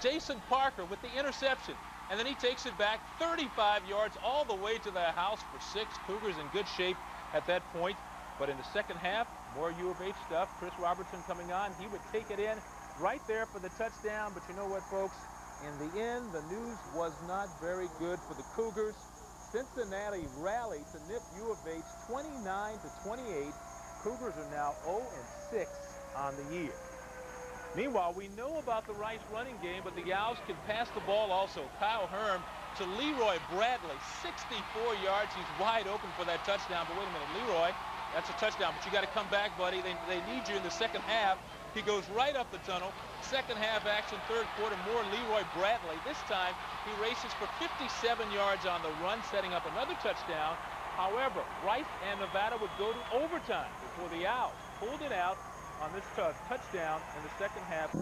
Jason Parker with the interception. And then he takes it back 35 yards all the way to the house for 6. Cougars in good shape at that point. But in the second half, more U of H stuff. Chris Robertson coming on. He would take it in right there for the touchdown. But you know what, folks? In the end, the news was not very good for the Cougars. Cincinnati rallied to nip U of H 29-28. Cougars are now 0-6 on the year. Meanwhile, we know about the Rice running game, but the Owls can pass the ball also. Kyle Herm to Leroy Bradley, 64 yards. He's wide open for that touchdown. But wait a minute, Leroy, that's a touchdown, but you got to come back, buddy. They need you in the second half. He goes right up the tunnel. Second half action, third quarter, more Leroy Bradley. This time, he races for 57 yards on the run, setting up another touchdown. However, Rice and Nevada would go to overtime before the Owls pulled it out on this touchdown in the second half.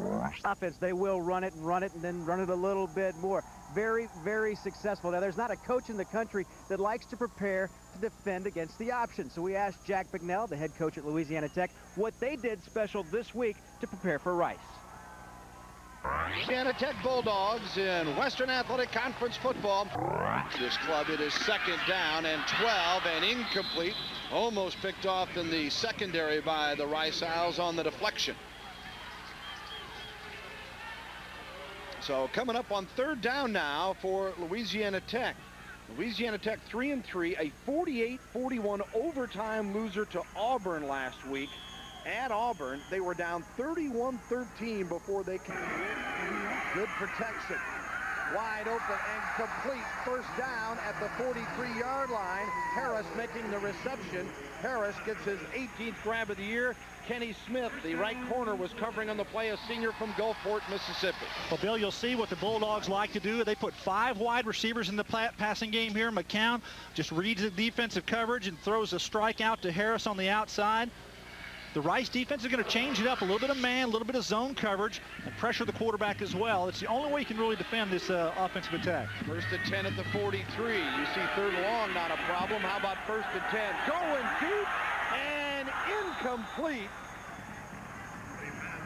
Offense, they will run it and then run it a little bit more. Very, very successful. Now, there's not a coach in the country that likes to prepare to defend against the option. So we asked Jack Bignell, the head coach at Louisiana Tech, what they did special this week to prepare for Rice. Louisiana Tech Bulldogs in Western Athletic Conference football. This club, it is second down and 12 and incomplete. Almost picked off in the secondary by the Rice Owls on the deflection. So coming up on third down now for Louisiana Tech. Louisiana Tech 3-3, a 48-41 overtime loser to Auburn last week. At Auburn, they were down 31-13 before they came in. Good protection. Wide open and complete. First down at the 43-yard line. Harris making the reception. Harris gets his 18th grab of the year. Kenny Smith, the right corner, was covering on the play, a senior from Gulfport, Mississippi. Well, Bill, you'll see what the Bulldogs like to do. They put 5 wide receivers in the passing game here. McCown just reads the defensive coverage and throws a strike out to Harris on the outside. The Rice defense is going to change it up, a little bit of man, a little bit of zone coverage, and pressure the quarterback as well. It's the only way you can really defend this offensive attack. First and 10 at the 43. You see third and long, not a problem. How about first and 10? Going deep and incomplete.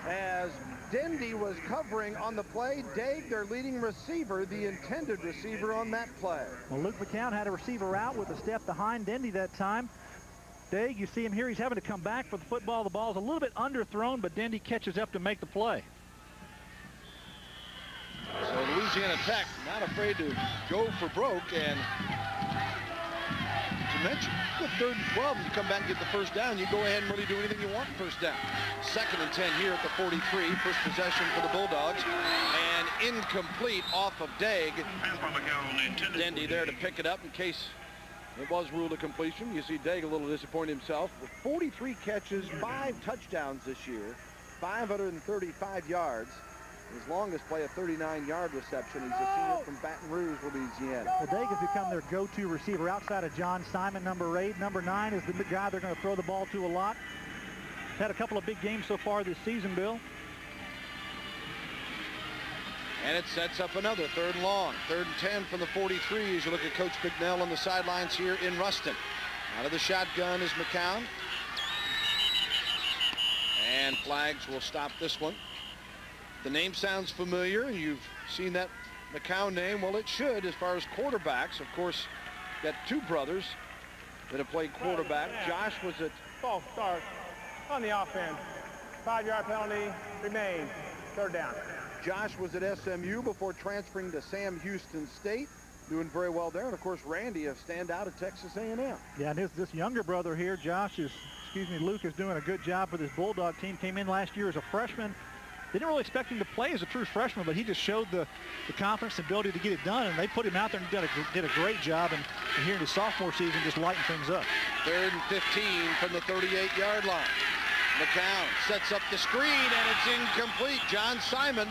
As Dendy was covering on the play, Dave, their leading receiver, the intended receiver on that play. Well, Luke McCown had a receiver out with a step behind Dendy that time. Dave, you see him here. He's having to come back for the football. The ball's a little bit underthrown, but Dendy catches up to make the play. So Louisiana Tech not afraid to go for broke, and to mention, with third and 12, you come back and get the first down, you go ahead and really do anything you want first down. Second and 10 here at the 43, first possession for the Bulldogs, and incomplete off of Daig. Dendy there to pick it up in case it was ruled a completion. You see Daig a little disappointed himself. With 43 catches, 5 touchdowns this year, 535 yards. His longest play, a 39-yard reception. He's a senior from Baton Rouge, Louisiana. Well, Daig has become their go-to receiver outside of John Simon, number 8. Number 9 is the guy they're going to throw the ball to a lot. Had a couple of big games so far this season, Bill. And it sets up another third and long. Third and 10 from the 43 as you look at Coach Bignell on the sidelines here in Ruston. Out of the shotgun is McCown. And flags will stop this one. The name sounds familiar. You've seen that McCown name. Well, it should as far as quarterbacks. Of course, got 2 brothers that have played quarterback. Josh was at false start on the offense. 5-yard penalty remains. Third down. Josh was at SMU before transferring to Sam Houston State, doing very well there. And of course, Randy, a standout at Texas A&M. Yeah, and this younger brother here, Luke, is doing a good job with his Bulldog team. Came in last year as a freshman. They didn't really expect him to play as a true freshman, but he just showed the confidence and ability to get it done, and they put him out there and did a great job. And here in his sophomore season, just lighten things up. Third and 15 from the 38-yard line. McCown sets up the screen, and it's incomplete. John Simon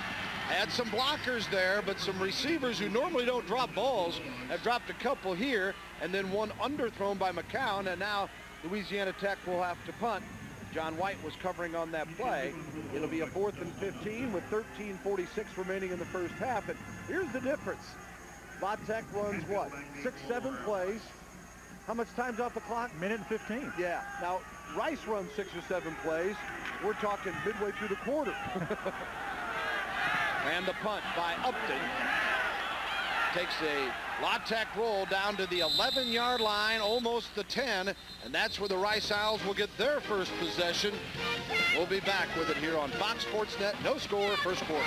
had some blockers there, but some receivers who normally don't drop balls have dropped a couple here, and then one underthrown by McCown, and now Louisiana Tech will have to punt. John White was covering on that play. It'll be a 4th and 15 with 13:46 remaining in the first half, and here's the difference. La Tech runs what, 6-7 plays. How much time's off the clock? Minute and 15. Yeah. Now, Rice runs 6 or 7 plays. We're talking midway through the quarter. And the punt by Upton takes a La Tech roll down to the 11-yard line, almost the 10, and that's where the Rice Owls will get their first possession. We'll be back with it here on Fox Sports Net. No score, first quarter.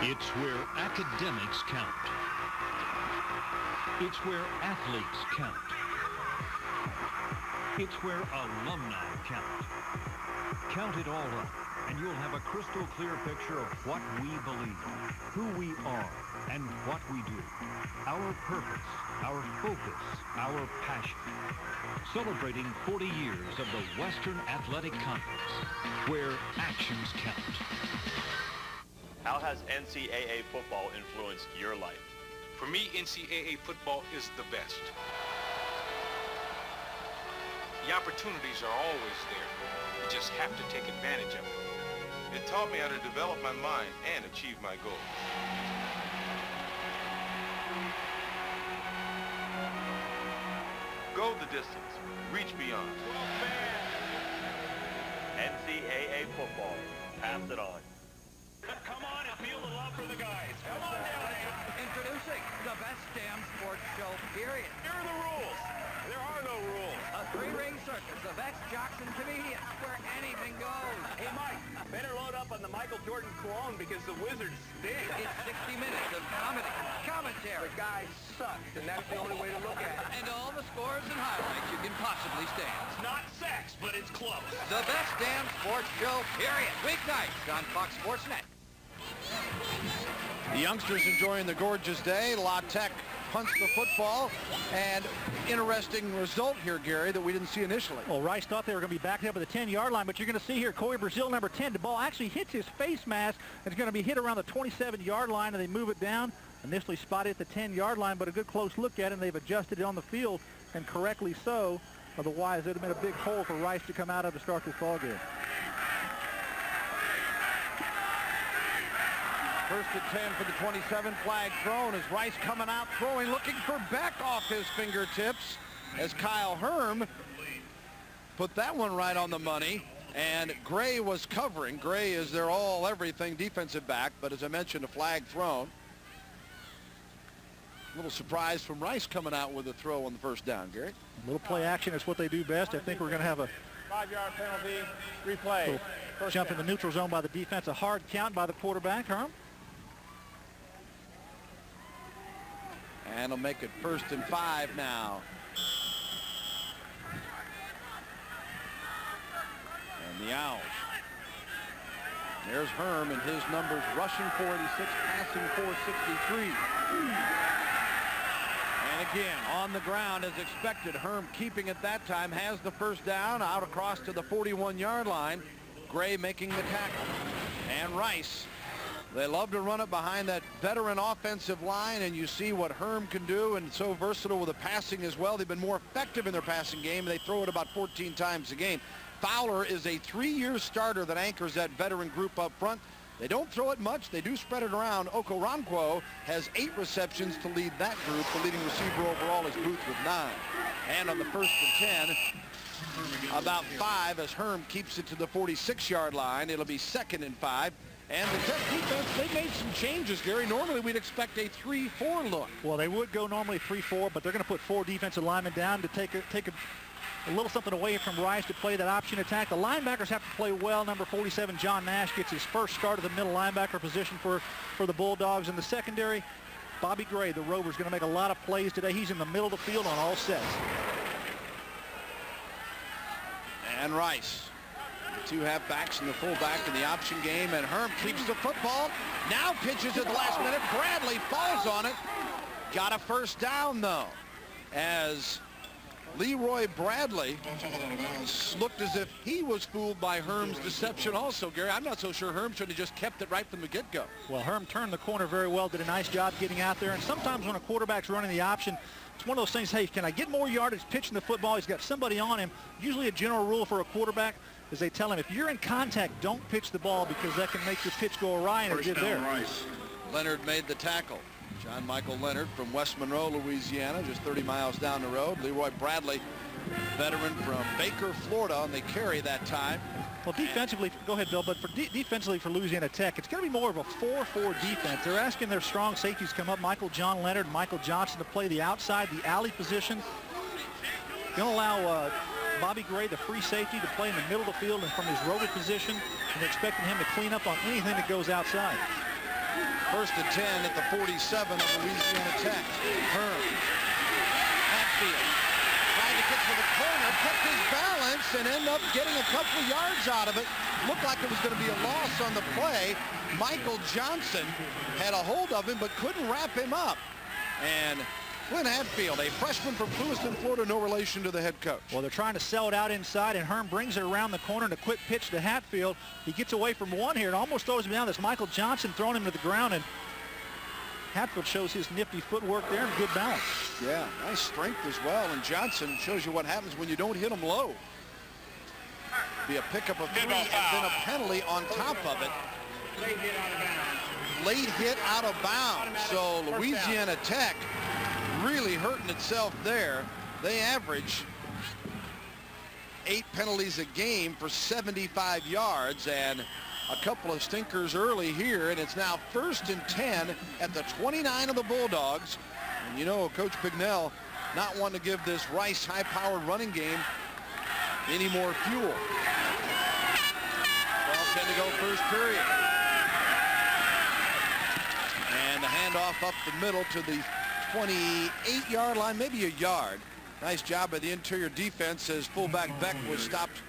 It's where academics count. It's where athletes count. It's where alumni count. Count it all up, and you'll have a crystal clear picture of what we believe, who we are, and what we do. Our purpose, our focus, our passion. Celebrating 40 years of the Western Athletic Conference, where actions count. How has NCAA football influenced your life? For me, NCAA football is the best. The opportunities are always there. You just have to take advantage of it. It taught me how to develop my mind and achieve my goals. Go the distance, reach beyond. NCAA football. Pass it on. Come on and feel the love for the guys. Come on down here. Introducing the best damn sports show, period. Here are the rules. There are no rules. A three-ring circus of ex-jocks and comedians where anything goes. Hey, Mike, better load up on the Michael Jordan cologne because the Wizards stink. It's 60 minutes of comedy, commentary. The guy sucks, and that's the only way to look at it. And all the scores and highlights you can possibly stand. It's not sex, but it's close. The best damn sports show, period. Weeknights on Fox Sports Net. The youngsters enjoying the gorgeous day. La Tech punts the football, and interesting result here, Gary, that we didn't see initially. Well, Rice thought they were going to be backed up at the 10-yard line, but you're going to see here Corey Brazil, number 10. The ball actually hits his face mask. It's going to be hit around the 27-yard line, and they move it down. Initially spotted at the 10-yard line, but a good close look at it, and they've adjusted it on the field, and correctly so. Otherwise, it would have been a big hole for Rice to come out of to start this ball game. First and 10 for the 27, flag thrown as Rice coming out throwing, looking for Beck off his fingertips as Kyle Herm put that one right on the money, and Gray was covering. Gray is their all-everything defensive back, but as I mentioned, a flag thrown. A little surprise from Rice coming out with a throw on the first down, Gary. A little play action is what they do best. I think we're going to have a 5-yard penalty, replay. Jump in the neutral zone by the defense, a hard count by the quarterback, Herm. And he'll make it 1st and 5 now. And the Owls. There's Herm and his numbers: rushing 486, passing 463. And again, on the ground as expected. Herm keeping it that time, has the first down, out across to the 41-yard line. Gray making the tackle. And Rice, they love to run it behind that veteran offensive line, and you see what Herm can do, and so versatile with the passing as well. They've been more effective in their passing game. They throw it about 14 times a game. Fowler is a 3-year starter that anchors that veteran group up front. They don't throw it much. They do spread it around. Okoronkwo has 8 receptions to lead that group. The leading receiver overall is Booth with 9. And on the 1st and 10, about 5 as Herm keeps it to the 46-yard line. It'll be 2nd and 5. And the Tech defense, they made some changes, Gary. Normally, we'd expect a 3-4 look. Well, they would go normally 3-4, but they're going to put 4 defensive linemen down to take a little something away from Rice to play that option attack. The linebackers have to play well. Number 47, John Nash, gets his first start at the middle linebacker position for the Bulldogs. In the secondary, Bobby Gray, the Rover, is going to make a lot of plays today. He's in the middle of the field on all sets. And Rice. Two halfbacks and the fullback in the option game, and Herm keeps the football. Now pitches at the last minute. Bradley falls on it. Got a first down, though, as Leroy Bradley looked as if he was fooled by Herm's deception also, Gary. I'm not so sure Herm should have just kept it right from the get-go. Well, Herm turned the corner very well, did a nice job getting out there, and sometimes when a quarterback's running the option, it's one of those things, hey, can I get more yardage pitching the football? He's got somebody on him. Usually a general rule for a quarterback is they tell him, if you're in contact, don't pitch the ball because that can make your pitch go awry, and it did there. Rice. Leonard made the tackle. John Michael Leonard from West Monroe, Louisiana, just 30 miles down the road. Leroy Bradley veteran from Baker, Florida, on the carry that time. Well, defensively, go ahead, Bill, but for defensively for Louisiana Tech, it's going to be more of a 4-4 defense. They're asking their strong safeties to come up, John Leonard, Michael Johnson, to play the outside, the alley position. Going to allow Bobby Gray, the free safety, to play in the middle of the field and from his rover position, and they're expecting him to clean up on anything that goes outside. 1st and 10 at the 47 of Louisiana Tech. Hearn. Hatfield trying to get to the corner, kept his balance, and ended up getting a couple of yards out of it. Looked like it was going to be a loss on the play. Michael Johnson had a hold of him, but couldn't wrap him up. And Flynn Hatfield, a freshman from Lewiston, Florida, no relation to the head coach. Well, they're trying to sell it out inside, and Herm brings it around the corner and a quick pitch to Hatfield. He gets away from one here and almost throws him down. That's Michael Johnson throwing him to the ground, and Hatfield shows his nifty footwork there and good balance. Yeah, nice strength as well, and Johnson shows you what happens when you don't hit him low. Be a pickup of 3 and then a penalty on top of it. Late hit out of bounds. So Louisiana Tech really hurting itself there. They average 8 penalties a game for 75 yards, and a couple of stinkers early here, and it's now 1st and 10 at the 29 of the Bulldogs. And you know, Coach Bignell not wanting to give this Rice high-powered running game any more fuel. 12-10 to go first period. And the handoff up the middle to the 28-yard line, maybe a yard. Nice job by the interior defense as fullback Beck was stopped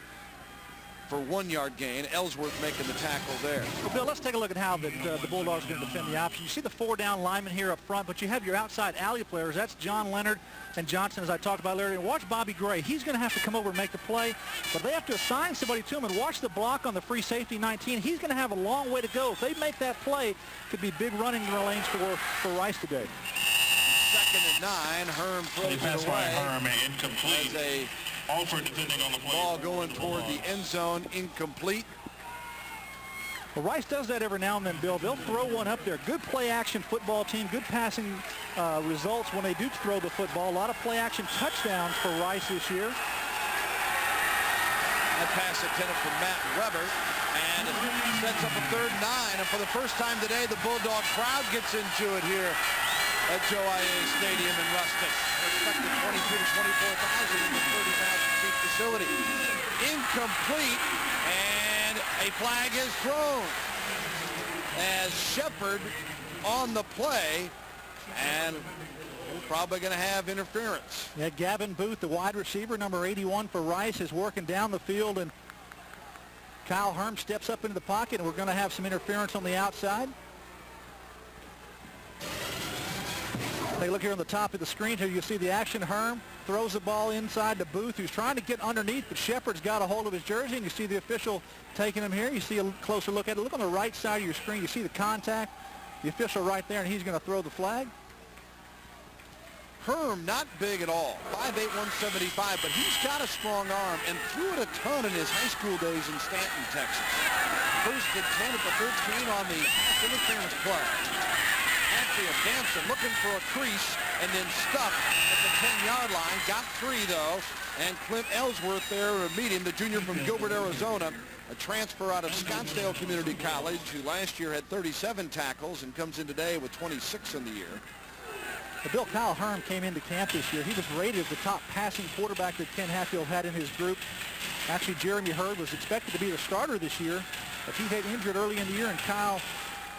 for 1-yard gain. Ellsworth making the tackle there. Well, Bill, let's take a look at how the Bulldogs are going to defend the option. You see the 4 down linemen here up front, but you have your outside alley players. That's John Leonard and Johnson, as I talked about earlier. And watch Bobby Gray. He's going to have to come over and make the play, but they have to assign somebody to him. And watch the block on the free safety 19. He's going to have a long way to go. If they make that play, it could be big running lanes for Rice today. 2nd and 9. Herm throws it away. Herm, incomplete. As a ball going toward the end zone, incomplete. Well, Rice does that every now and then, Bill. They'll throw one up there. Good play-action football team, good passing results when they do throw the football. A lot of play-action touchdowns for Rice this year. That pass intended for Matt Weber, and it sets up a 3rd and 9. And for the first time today, the Bulldog crowd gets into it here at Joe IA Stadium in Ruston. Expected 22 to 24,000 in the 30,000-seat facility. Incomplete, and a flag is thrown as Shepard on the play, and we're probably going to have interference. Yeah, Gavin Booth, the wide receiver, number 81 for Rice, is working down the field, and Kyle Herm steps up into the pocket, and we're going to have some interference on the outside. Take a look here on the top of the screen here. You see the action. Herm throws the ball inside to Booth, who's trying to get underneath, but Shepard's got a hold of his jersey, and you see the official taking him here. You see a closer look at it. Look on the right side of your screen. You see the contact. The official right there, and he's going to throw the flag. Herm, not big at all, 5'8", 175, but he's got a strong arm and threw it a ton in his high school days in Stanton, Texas. 1st and 10 at the 13 on the pass interference play. Hatfield dancing, looking for a crease, and then stuck at the 10-yard line. Got 3, though, and Clint Ellsworth there to meet him, the junior from Gilbert, Arizona, a transfer out of Scottsdale Community College, who last year had 37 tackles and comes in today with 26 in the year. Bill, Kyle Herm came into camp this year. He was rated as the top passing quarterback that Ken Hatfield had in his group. Actually, Jeremy Hurd was expected to be the starter this year, but he had injured early in the year, and Kyle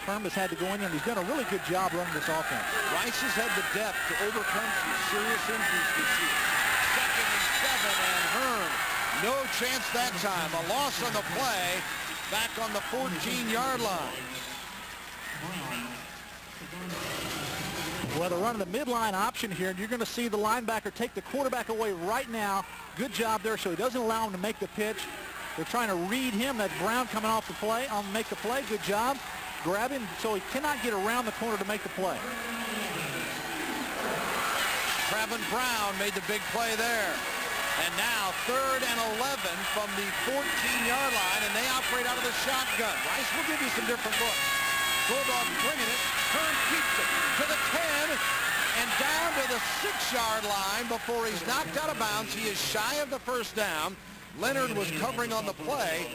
Herm has had to go in there, and he's done a really good job running this offense. Rice has had the depth to overcome some serious injuries this year. 2nd and 7, and Herm, no chance that time. A loss on the play, back on the 14-yard line. Well, they're running the midline option here, and you're going to see the linebacker take the quarterback away right now. Good job there, so he doesn't allow him to make the pitch. They're trying to read him. That's Brown coming off the play. Make the play. Good job. Grab him so he cannot get around the corner to make the play. Trevin Brown made the big play there. And now 3rd and 11 from the 14-yard line, and they operate out of the shotgun. Rice will give you some different looks. Bulldogs bringing it. Herm keeps it to the 10. and down to the 6-yard line before he's knocked out of bounds. He is shy of the first down. Leonard was covering on the play,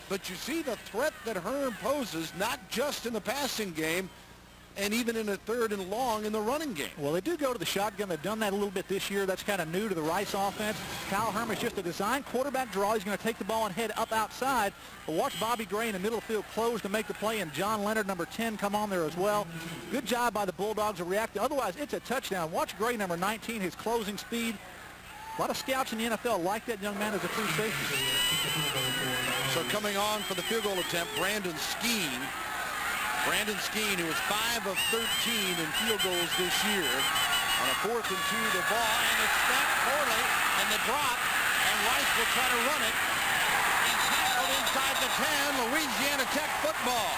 but you see the threat that Hearn poses, not just in the passing game, and even in a 3rd and long in the running game. Well, they do go to the shotgun. They've done that a little bit this year. That's kind of new to the Rice offense. Kyle Herm is just a design quarterback draw. He's going to take the ball and head up outside. But watch Bobby Gray in the middle of the field close to make the play, and John Leonard, number 10, come on there as well. Good job by the Bulldogs to react. Otherwise, it's a touchdown. Watch Gray, number 19, his closing speed. A lot of scouts in the NFL like that young man as a true safety. So coming on for the field goal attempt, Brandon Skeen. Brandon Skeen, who is 5 of 13 in field goals this year. On a 4th and 2, the ball, and it's snapped poorly, and the drop, and Rice will try to run it. He's tackled inside the 10, Louisiana Tech football.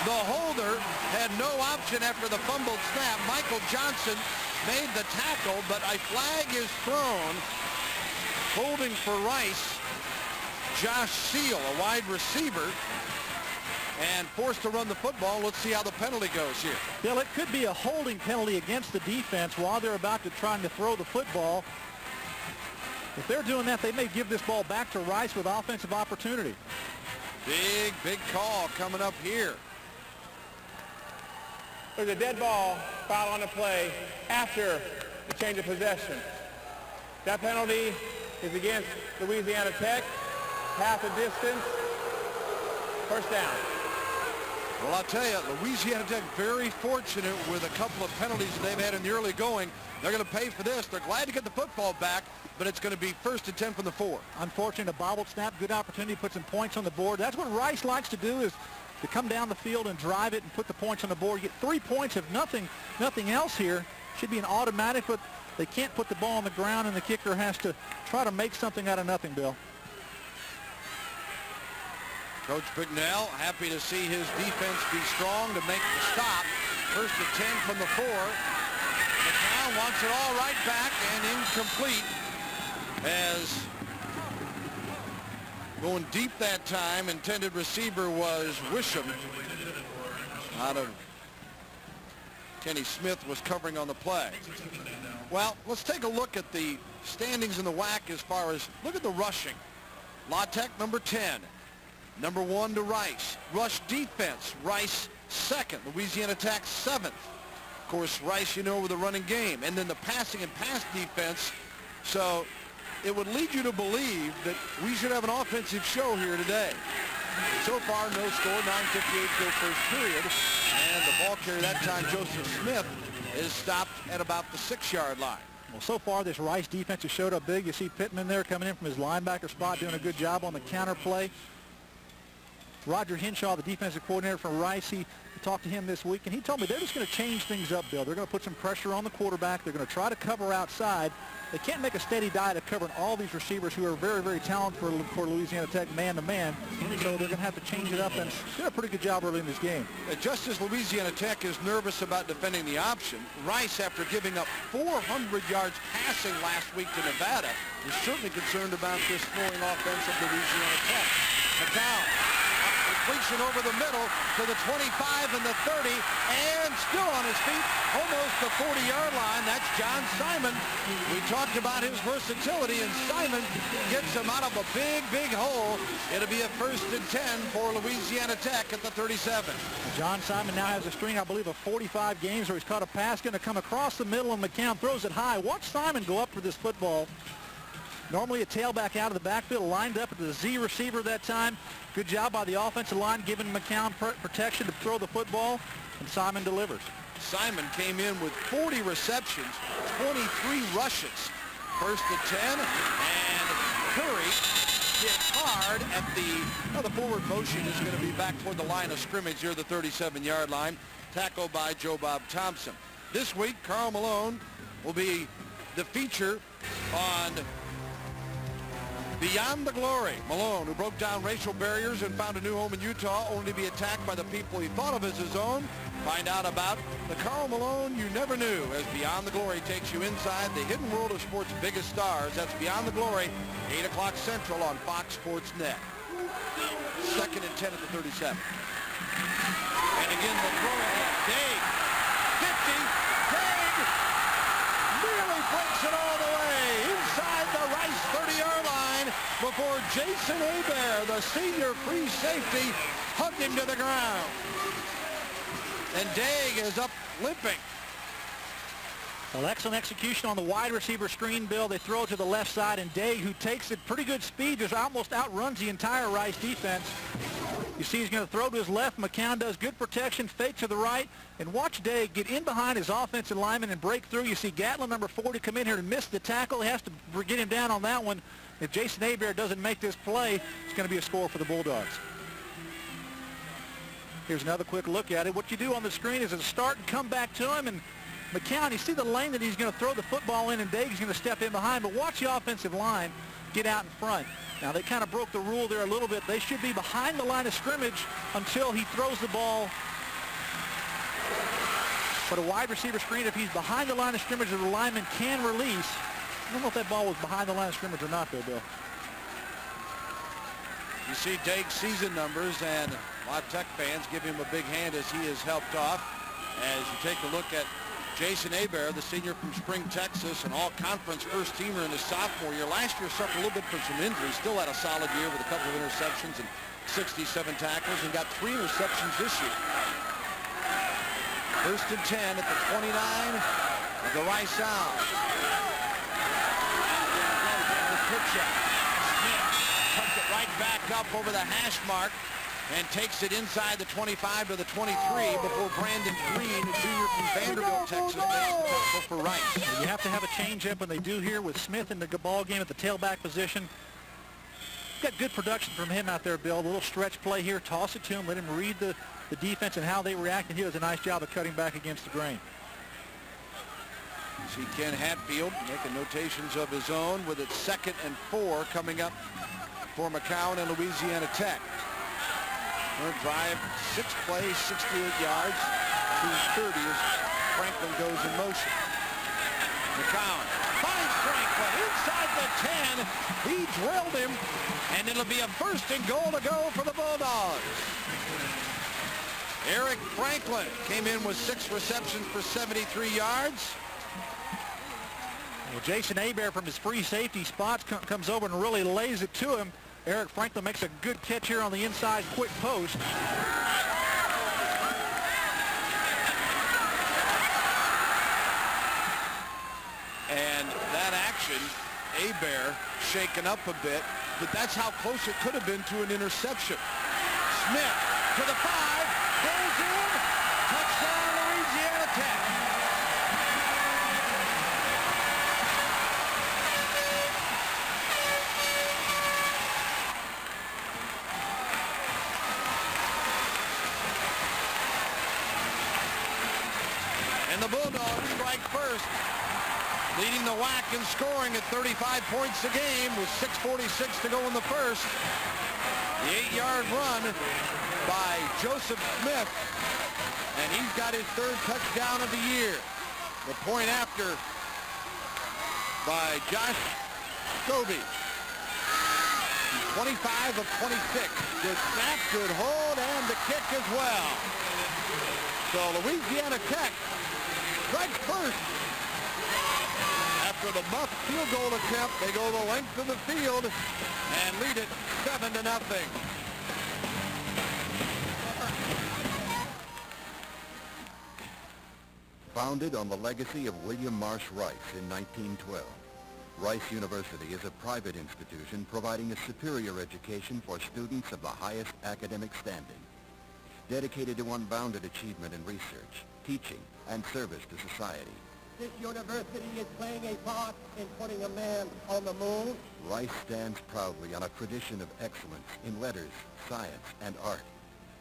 The holder had no option after the fumbled snap. Michael Johnson made the tackle, but a flag is thrown. Holding for Rice, Josh Seal, a wide receiver, and forced to run the football. Let's see how the penalty goes here. Bill, it could be a holding penalty against the defense while they're about to try to throw the football. If they're doing that, they may give this ball back to Rice with offensive opportunity. Big call coming up here. There's a dead ball foul on the play after the change of possession. That penalty is against Louisiana Tech. Half the distance. First down. Well, I'll tell you, Louisiana Tech very fortunate with a couple of penalties that they've had in the early going. They're going to pay for this. They're glad to get the football back, but it's going to be 1st and 10 from the 4. Unfortunate, a bobbled snap, good opportunity to put some points on the board. That's what Rice likes to do, is to come down the field and drive it and put the points on the board. You get 3 points if nothing else here. Should be an automatic, but they can't put the ball on the ground, and the kicker has to try to make something out of nothing, Bill. Coach Bignell happy to see his defense be strong to make the stop. 1st and 10 from the 4. McCown wants it all right back and incomplete, as going deep that time. Intended receiver was Wisham. Out of Kenny Smith was covering on the play. Well, let's take a look at the standings in the WAC as far as, look at the rushing. La Tech number 10. Number 1 to Rice. Rush defense, Rice 2nd. Louisiana Tech 7th. Of course, Rice, you know, with the running game. And then the passing and pass defense. So it would lead you to believe that we should have an offensive show here today. So far, no score, 9:58 till first period. And the ball carrier that time, Joseph Smith, is stopped at about the 6-yard line. Well, so far, this Rice defense has showed up big. You see Pittman there coming in from his linebacker spot, doing a good job on the counter play. Roger Henshaw, the defensive coordinator from Rice, he talked to him this week, and he told me they're just going to change things up, Bill. They're going to put some pressure on the quarterback. They're going to try to cover outside. They can't make a steady diet of covering all these receivers who are very, very talented for Louisiana Tech man-to-man. So they're going to have to change it up, and did a pretty good job early in this game. Just as Louisiana Tech is nervous about defending the option, Rice, after giving up 400 yards passing last week to Nevada, is certainly concerned about this throwing offense of Louisiana Tech. McCown. Completion over the middle to the 25 and the 30, and still on his feet, almost the 40-yard line. That's John Simon. We talked about his versatility, and Simon gets him out of a big hole. It'll be a 1st and 10 for Louisiana Tech at the 37. John Simon now has a string, I believe, of 45 games where he's caught a pass, going to come across the middle, and McCown throws it high. Watch Simon go up for this football. Normally a tailback out of the backfield, lined up at the Z receiver that time. Good job by the offensive line, giving McCown protection to throw the football, and Simon delivers. Simon came in with 40 receptions, 23 rushes. 1st and 10, and Curry hit hard at the forward motion is going to be back toward the line of scrimmage near the 37-yard line, tackled by Joe Bob Thompson. This week, Carl Malone will be the feature on Beyond the Glory. Malone, who broke down racial barriers and found a new home in Utah, only to be attacked by the people he thought of as his own. Find out about the Carl Malone you never knew as Beyond the Glory takes you inside the hidden world of sports' biggest stars. That's Beyond the Glory, 8 o'clock Central on Fox Sports Net. 2nd and 10 at the 37. And again, the throw ahead. Dave, 50, Dave, breaks it all the way inside the Rice 30-yard line before Jason Hebert, the senior free safety, hugged him to the ground. And Daig is up limping. Well, excellent execution on the wide receiver screen, Bill. They throw it to the left side, and Daig, who takes it pretty good speed, just almost outruns the entire Rice defense. You see he's going to throw to his left. McCown does good protection, fake to the right, and watch Daig get in behind his offensive lineman and break through. You see Gatlin, number 40, come in here and miss the tackle. He has to get him down on that one. If Jason Hebert doesn't make this play, it's going to be a score for the Bulldogs. Here's another quick look at it. What you do on the screen is start and come back to him, and McCown, you see the lane that he's going to throw the football in, and Daig's going to step in behind, but watch the offensive line get out in front. Now, they kind of broke the rule there a little bit. They should be behind the line of scrimmage until he throws the ball. But a wide receiver screen, if he's behind the line of scrimmage, the lineman can release. I don't know if that ball was behind the line of scrimmage or not, though, Bill. You see Daig's season numbers, and a lot of Tech fans give him a big hand as he is helped off. As you take a look at Jason Hebert, the senior from Spring, Texas, an all-conference first-teamer in his sophomore year. Last year suffered a little bit from some injuries. Still had a solid year with a couple of interceptions and 67 tackles, and got 3 interceptions this year. 1st and 10 at the 29 of the Rice Owls. The pitch out. Smith tucks it right back up over the hash mark and takes it inside the 25 to the 23 before Brandon Green, a junior from Vanderbilt, Texas, makes the tackle for Rice. You have to have a change-up, and they do here with Smith in the ball game at the tailback position. Got good production from him out there, Bill. A little stretch play here. Toss it to him. Let him read the defense and how they react, and he does a nice job of cutting back against the grain. You see Ken Hatfield making notations of his own with it 2nd and 4 coming up for McCown and Louisiana Tech. Third drive, 6 plays, 68 yards, 2:30 as Franklin goes in motion. McCown finds Franklin inside the 10. He drilled him, and it'll be a 1st and goal to go for the Bulldogs. Eric Franklin came in with 6 receptions for 73 yards. Well, Jason Hebert from his free safety spots comes over and really lays it to him. Eric Franklin makes a good catch here on the inside quick post. And that action, Hebert shaken up a bit, but that's how close it could have been to an interception. Smith to the 5, goes in, touchdown Louisiana Tech. And the Bulldogs strike first, leading the WAC in scoring at 35 points a game with 6:46 to go in the first. The 8-yard run by Joseph Smith, and he's got his 3rd touchdown of the year. The point after by Josh Scobie. 25 of 26. Good snap, good hold, and the kick as well. So Louisiana Tech strikes first. After the muff field goal attempt, they go the length of the field and lead it 7-0. Founded on the legacy of William Marsh Rice in 1912, Rice University is a private institution providing a superior education for students of the highest academic standing, dedicated to unbounded achievement in research, teaching, and service to society. This university is playing a part in putting a man on the moon. Rice stands proudly on a tradition of excellence in letters, science, and art.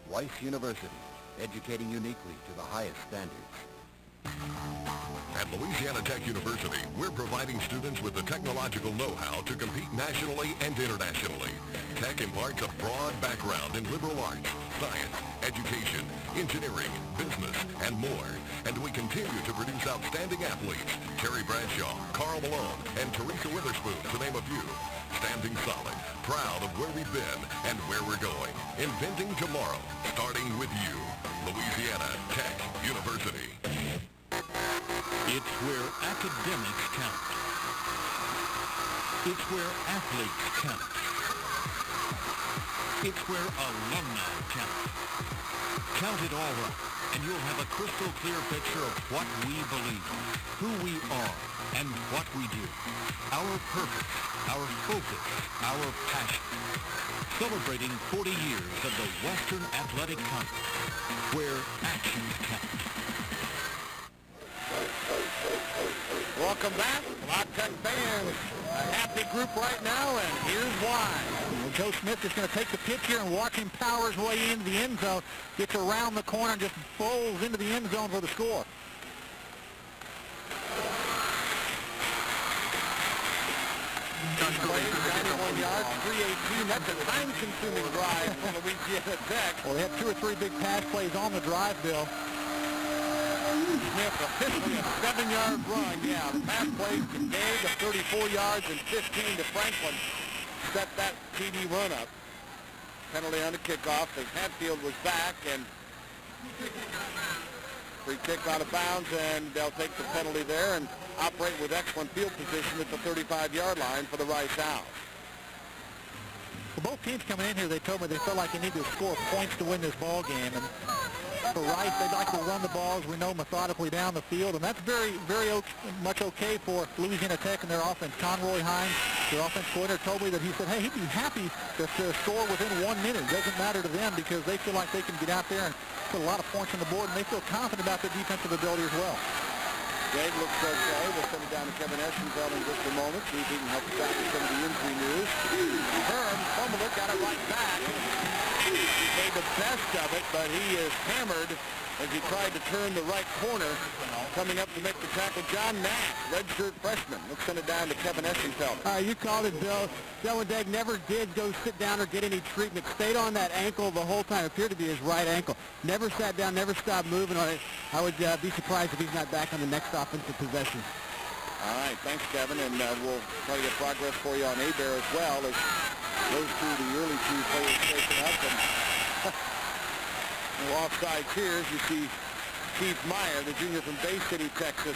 Rice University, educating uniquely to the highest standards. At Louisiana Tech University, we're providing students with the technological know-how to compete nationally and internationally. Tech imparts a broad background in liberal arts, science, education, engineering, business, and more. And we continue to produce outstanding athletes, Terry Bradshaw, Carl Malone, and Teresa Witherspoon, to name a few. Standing solid, proud of where we've been and where we're going. Inventing tomorrow, starting with you. Louisiana Tech University. It's where academics count. It's where athletes count. It's where alumni count. Count it all up, and you'll have a crystal clear picture of what we believe, who we are, and what we do. Our purpose, our focus, our passion. Celebrating 40 years of the Western Athletic Conference, where actions count. Welcome back, La Tech fans. A happy group right now, and here's why. Well, Joe Smith is going to take the pitch here and watch him power his way into the end zone. Gets around the corner and just bowls into the end zone for the score. 91 yards, 318. That's a time-consuming drive for Louisiana Tech. Well, they had 2 or 3 big pass plays on the drive, Bill. Smith officially a 7-yard run. Yeah, the pass plays to Gage of 34 yards and 15 to Franklin. Set that TD run up. Penalty on the kickoff as Hatfield was back, and free kick out of bounds, and they'll take the penalty there and operate with excellent field position at the 35-yard line for the Rice Owls. Well, both teams coming in here, they told me they felt like they needed to score points to win this ball game. And for Rice, they'd like to run the ball, as we know, methodically down the field, and that's very much okay for Louisiana Tech and their offense. Conroy Hines, their offense coordinator, told me that he said, hey, he'd be happy to score within 1 minute. It doesn't matter to them because they feel like they can get out there and put a lot of points on the board, and they feel confident about their defensive ability as well. Dave looks okay. We'll send it down to Kevin Eschenfeld in just a moment, see if he can help us out with some of the injury news. Herm fumbled it, got it right back. He made the best of it, but he is hammered as he tried to turn the right corner. Coming up to make the tackle, John Nash, redshirt freshman. Let's send it down to Kevin Eschenfeld. You called it, Bill. Delaware never did go sit down or get any treatment. Stayed on that ankle the whole time. It appeared to be his right ankle. Never sat down, never stopped moving on it. I would be surprised if he's not back on the next offensive possession. All right, thanks, Kevin, and we'll try to get progress for you on Hebert as well as those two, the early two players taken up. And no offside here as you see Keith Meyer, the junior from Bay City, Texas,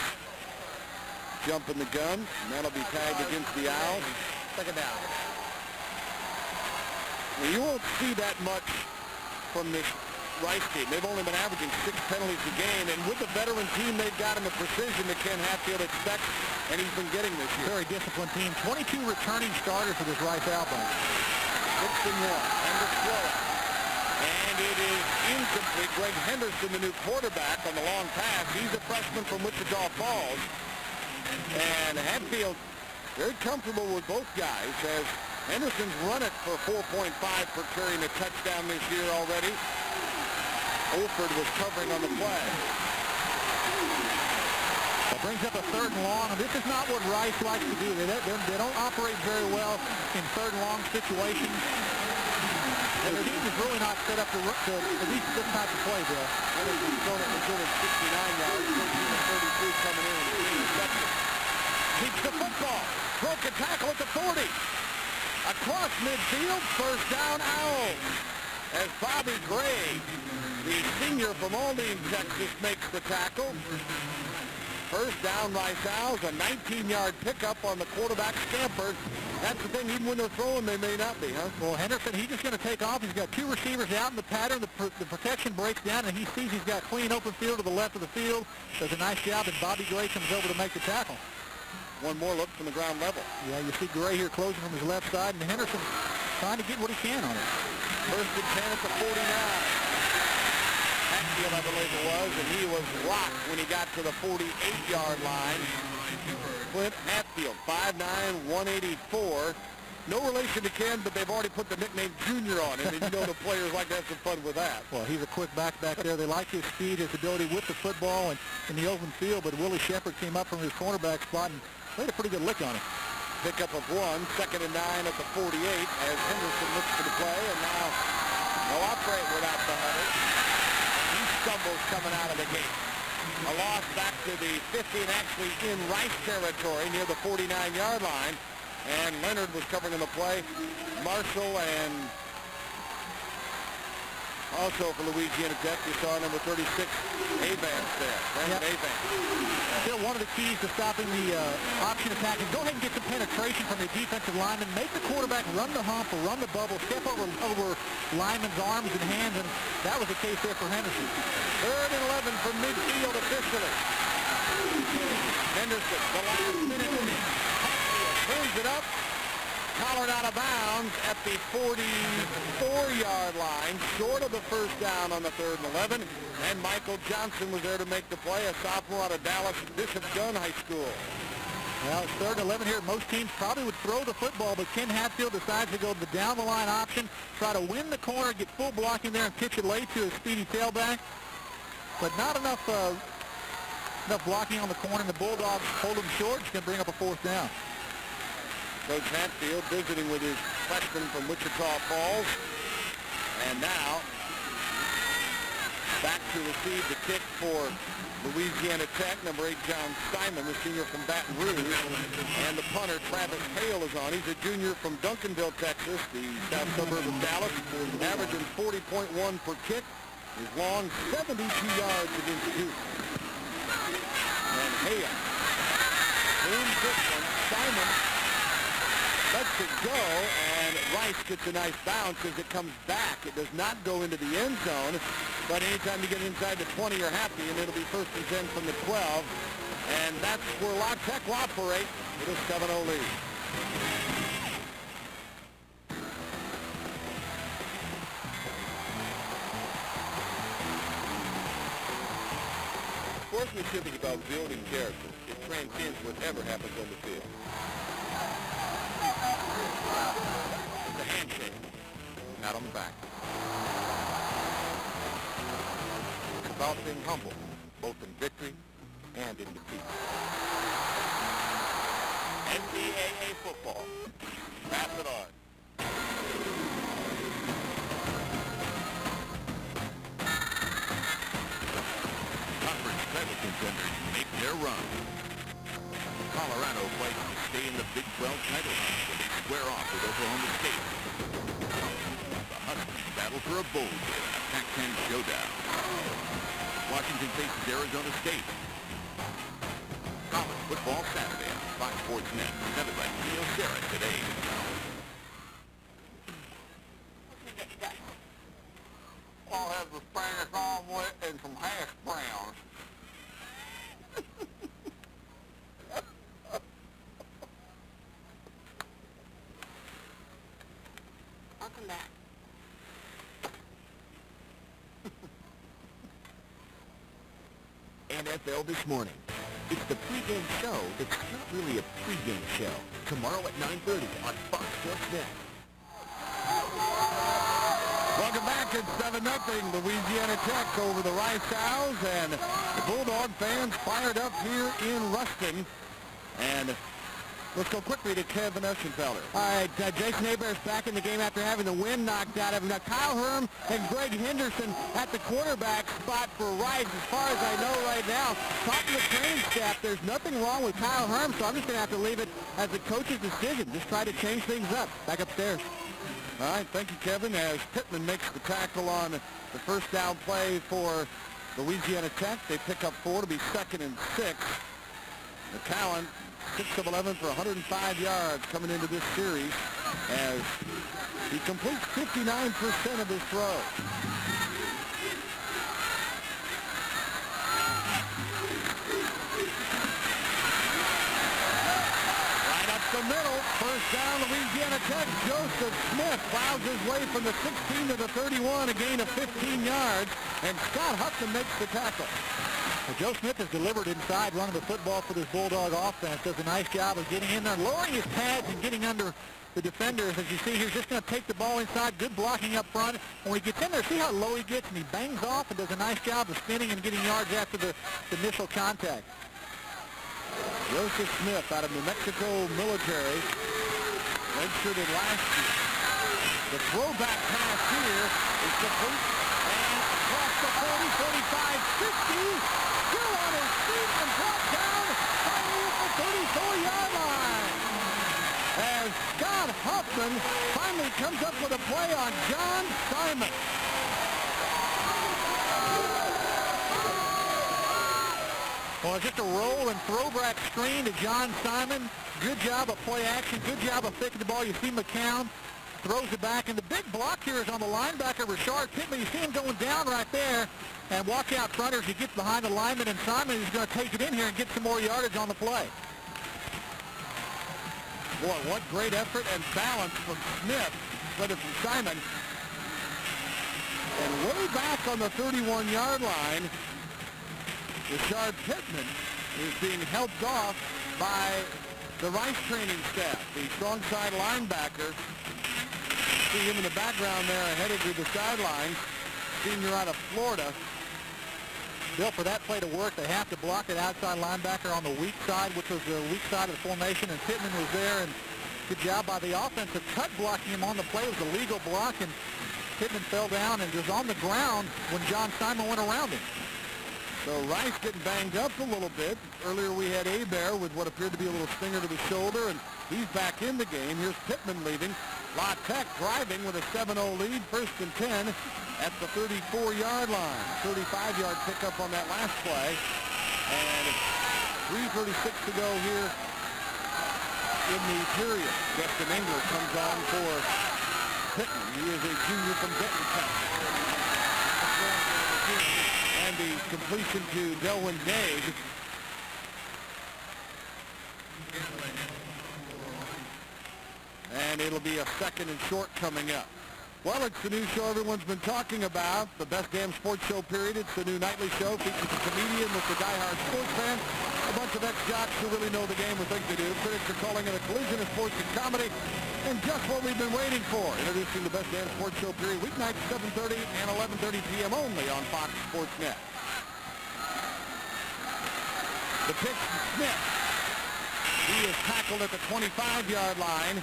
jumping the gun, and that'll be tagged against the Owls. Second down. Well, you won't see that much from this Rice team. They've only been averaging 6 penalties a game, and with the veteran team they've got and the precision that Ken Hatfield expects, and he's been getting this year. Very disciplined team. 22 returning starters for this Rice Owl bunch. 6-1, and the throw. And it is incomplete. Greg Henderson, the new quarterback, on the long pass. He's a freshman from Wichita Falls. And Hatfield very comfortable with both guys as Henderson's run it for 4.5 per carry and a touchdown this year already. Olford was covering on the play. That brings up a 3rd and long, and this is not what Rice likes to do. They don't operate very well in 3rd and long situations. And the team is really not set up to at least this type of play, Bill. Henderson's thrown it returning 69 yards, 13-32 coming in. Keeps the football. Broke a tackle at the 40. Across midfield, first down, Owls. As Bobby Gray, the senior from Aldine, Texas, makes the tackle. First down, Rice Owls, a 19-yard pickup on the quarterback scamper. That's the thing, even when they're throwing, they may not be, huh? Well, Henderson, he's just going to take off. He's got 2 receivers out in the pattern. The protection breaks down, and he sees he's got clean open field to the left of the field. Does a nice job, and Bobby Gray comes over to make the tackle. One more look from the ground level. Yeah, you see Gray here closing from his left side, and Henderson trying to get what he can on it. First and 10 at the 49. Hatfield, I believe it was, and he was rocked when he got to the 48-yard line. Clint Hatfield, 5'9", 184. No relation to Ken, but they've already put the nickname Junior on him, and you know the players like to have some fun with that. Well, he's a quick back there. They like his speed, his ability with the football and in the open field, but Willie Shepard came up from his cornerback spot and laid a pretty good lick on him. Pickup of 1, 2nd and 9 at the 48 as Henderson looks for the play, and now they'll operate without the huddle. He stumbles coming out of the gate. A loss back to the 50 and actually in Rice territory near the 49-yard line. And Leonard was covering on the play. Marshall and Also for Louisiana Tech, you saw number 36, Avance there. Brandon Avance. Still one of the keys to stopping the option attack is go ahead and get some penetration from your defensive lineman. Make the quarterback run the hump or run the bubble, step over lineman's arms and hands, and that was the case there for Henderson. 3rd and 11 from midfield officially. Henderson, the last minute, turns it up. Collared out of bounds at the 44-yard line, short of the first down on the 3rd and 11. And Michael Johnson was there to make the play, a sophomore out of Dallas Bishop Gunn High School. Well, 3rd and 11 here. Most teams probably would throw the football, but Ken Hatfield decides to go to the down-the-line option, try to win the corner, get full blocking there, and pitch it late to his speedy tailback. But not enough blocking on the corner, and the Bulldogs hold him short. It's going to bring up a 4th down. Coach Hatfield visiting with his freshman from Wichita Falls. And now, back to receive the kick for Louisiana Tech. Number 8, John Simon, the senior from Baton Rouge. And the punter, Travis Hale, is on. He's a junior from Duncanville, Texas, the south suburb of Dallas. Averaging 40.1 per kick. His long 72 yards against Duke. And Hale aims this one. Simon lets it go, and Rice gets a nice bounce as it comes back. It does not go into the end zone, but anytime you get inside the 20, you're happy, and it'll be 1st and 10 from the 12. And that's where La Tech will operate with a 7-0 lead. Sportsmanship is about building character. It transcends whatever happens on the field. The handshake, not on the back. It's about being humble, both in victory and in defeat. NCAA football. Pass it on. Conference title contenders make their run. Colorado fights to stay in the Big 12 title hunt when they square off with Oklahoma State. The Huskies battle for a bowl game in a Pac-10 showdown. Washington faces Arizona State. College football Saturday on Fox Sports Net, presented by Neil Serra today. I'll have the Spanish omelet and some hash browns. NFL this morning. It's the pregame show that's not really a pregame show. Tomorrow at 9:30 on Fox Sports Net. Welcome back. It's 7-0. Louisiana Tech over the Rice Owls, and the Bulldog fans fired up here in Ruston. And let's go quickly to Kevin Eschenfelder. All right, Jason Hebert's back in the game after having the wind knocked out of him. Now, Kyle Herm and Greg Henderson at the quarterback spot for Rice. As far as I know right now, talking to the training staff, there's nothing wrong with Kyle Herm, so I'm just going to have to leave it as the coach's decision. Just try to change things up. Back upstairs. All right, thank you, Kevin, as Pittman makes the tackle on the first down play for Louisiana Tech. They pick up 4 to be 2nd and 6. McCowan, 6 of 11 for 105 yards coming into this series as he completes 59% of his throws. Right up the middle, first down, Louisiana Tech. Joseph Smith plows his way from the 16 to the 31, a gain of 15 yards, and Scott Hudson makes the tackle. Well, Joe Smith has delivered inside, running the football for this Bulldog offense. Does a nice job of getting in there, lowering his pads and getting under the defenders. As you see here, he's just going to take the ball inside. Good blocking up front. And when he gets in there, see how low he gets, and he bangs off and does a nice job of spinning and getting yards after the initial contact. Joseph Smith out of New Mexico Military, redshirted last year. The throwback pass here is complete, and across the 40, 45, 50. Still on his feet and brought down finally at the 34-yard line. As Scott Huffman finally comes up with a play on John Simon. Well, it's just a roll and throwback screen to John Simon. Good job of play action. Good job of faking the ball. You see McCown throws it back, and the big block here is on the linebacker, Rashard Pittman. You see him going down right there, and watch out front as he gets behind the lineman, and Simon is going to take it in here and get some more yardage on the play. Boy, what great effort and balance from Smith, but from Simon. And way back on the 31-yard line, Rashard Pittman is being helped off by the Rice training staff, the strong side linebacker. See him in the background there, headed to the sideline, senior out of Florida. Bill, for that play to work, they have to block that outside linebacker on the weak side, which was the weak side of the formation, and Pittman was there, and good job by the offensive cut blocking him on the play. It was a legal block, and Pittman fell down and was on the ground when John Simon went around him. So Rice getting banged up a little bit. Earlier we had Hebert with what appeared to be a little stinger to the shoulder, and he's back in the game. Here's Pittman leaving. La Tech driving with a 7-0 lead, 1st and 10 at the 34-yard line. 35-yard pickup on that last play. And 3:36 to go here in the period. Justin Engler comes on for Pittman. He is a junior from Denton, Texas. And the completion to Delwyn Dade. And it'll be a 2nd and short coming up. Well, it's the new show everyone's been talking about, the Best Damn Sports Show period. It's the new nightly show featuring a comedian with the diehard sports fan, a bunch of ex-jocks who really know the game and think they do. Critics are calling it a collision of sports and comedy, and just what we've been waiting for. Introducing the Best Damn Sports Show period, weeknights 7:30 and 11:30 p.m. only on Fox Sports Net. The pitch from Smith. He is tackled at the 25-yard line.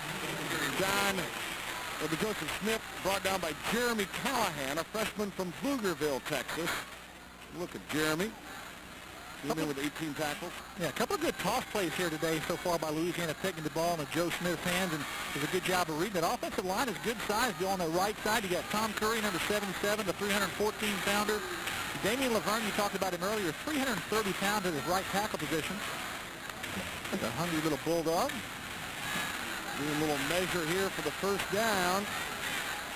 Joseph Smith brought down by Jeremy Callahan, a freshman from Pflugerville, Texas. Look at Jeremy. Came in with 18 tackles. Yeah, a couple of good toss plays here today so far by Louisiana taking the ball into Joe Smith's hands, and does a good job of reading it. Offensive line is good size. On the right side, you got Tom Curry, number 77, the 314-pounder. Damian Laverne, you talked about him earlier, 330 pounds at his right tackle position. A hungry little bulldog. Doing a little measure here for the first down.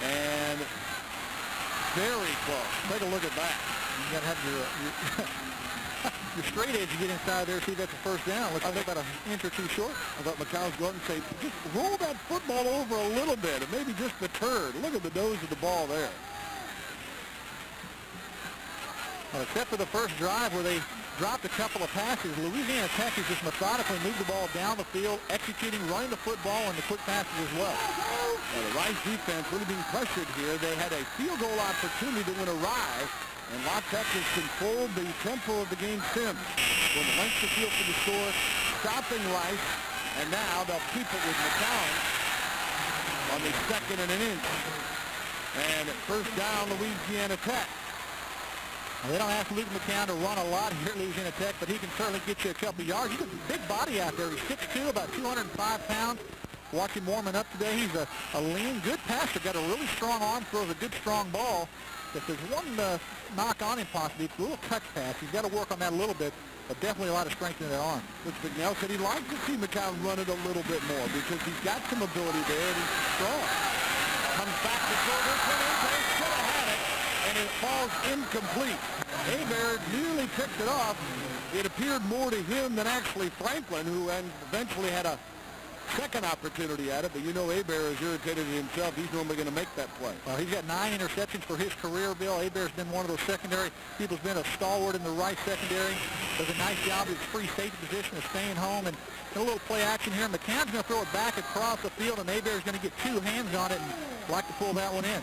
And very close. Take a look at that. You got to have your straight edge to get inside there, see that's the first down. Looks like about an inch or two short. I thought McCown's go out and say, just roll that football over a little bit, and maybe just the turd. Look at the nose of the ball there. Well, except for the first drive where they dropped a couple of passes, Louisiana Tech has just methodically moved the ball down the field, executing, running the football, and the quick passes as well. Well, the Rice defense really being pressured here. They had a field goal opportunity that went awry, and La Tech has controlled the tempo of the game since. When the length of field for the score, stopping Rice, and now they'll keep it with McCown on the 2nd and an inch. And first down, Louisiana Tech. Well, they don't ask Luke McCown to run a lot here at Louisiana Tech, but he can certainly get you a couple yards. He's got a big body out there. He's 6'2", about 205 pounds. Watch him warming up today. He's a lean, good passer. Got a really strong arm, throws a good, strong ball. If there's one knock on him possibly, it's a little touch pass. He's got to work on that a little bit, but definitely a lot of strength in that arm. Which McNeil said he'd like to see McCown run it a little bit more because he's got some ability there and he's strong. Comes back to throw this one in. They should have had it, and it falls incomplete. Hebert nearly picked it off. It appeared more to him than actually Franklin, who eventually had a second opportunity at it, but you know Hebert is irritated at himself. He's normally going to make that play. Well, he's got 9 interceptions for his career, Bill. Hebert's been one of those secondary people who's been a stalwart in the right secondary. Does a nice job of his free safety position of staying home. And a little play action here. McCann's going to throw it back across the field, and Hebert's going to get 2 hands on it and like to pull that one in.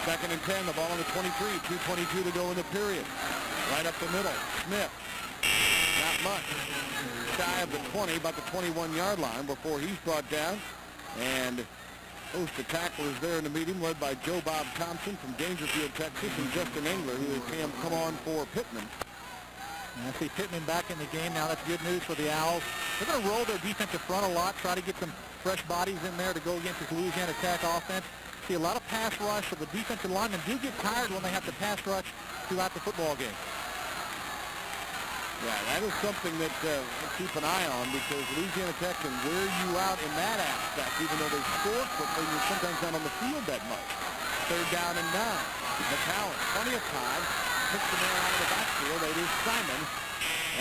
2nd and 10, the ball on the 23, 2:22 to go in the period. Right up the middle, Smith. Not much. Shy of the 20, about the 21-yard line before he's brought down. And host of tacklers there in the meeting, led by Joe Bob Thompson from Dangerfield, Texas, and Justin Engler, who has come on for Pittman. And I see Pittman back in the game now. That's good news for the Owls. They're going to roll their defensive front a lot, try to get some fresh bodies in there to go against this Louisiana Tech offense. See a lot of pass rush, so the defensive linemen do get tired when they have to pass rush throughout the football game. Yeah, that is something that we'll keep an eye on, because Louisiana Tech can wear you out in that aspect, even though they score quickly, you're sometimes not on the field that much. 3rd down and 9. McCowan, plenty of time, picks the man out of the backfield. It is Simon,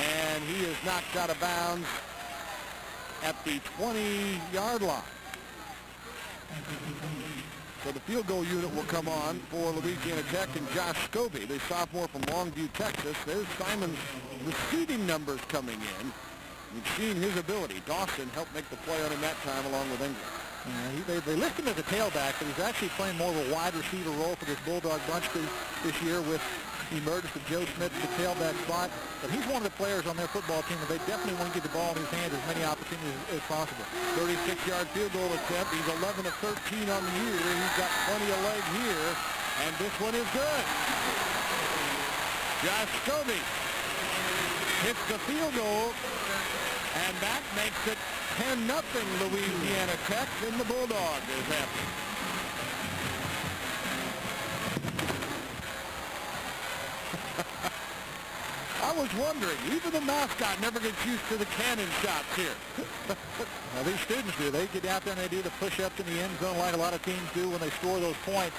and he is knocked out of bounds at the 20-yard line. So the field goal unit will come on for Louisiana Tech, and Josh Scobie, the sophomore from Longview, Texas. There's Simon's receiving numbers coming in. You've seen his ability. Dawson helped make the play on him that time along with Ingram. They list him as a tailback, but he's actually playing more of a wide receiver role for this Bulldog bunch this year with the emergence of Joe Smith at the tailback spot. But he's one of the players on their football team that they definitely want to get the ball in his hands as many opportunities as possible. 36-yard field goal attempt. He's 11 of 13 on the year. He's got plenty of leg here, and this one is good. Josh Scobie hits the field goal, and that makes it 10-0 Louisiana Tech, and the Bulldog is happy. I was wondering, even the mascot never gets used to the cannon shots here. Well, these students do. They get out there and they do the push-ups in the end zone like a lot of teams do when they score those points.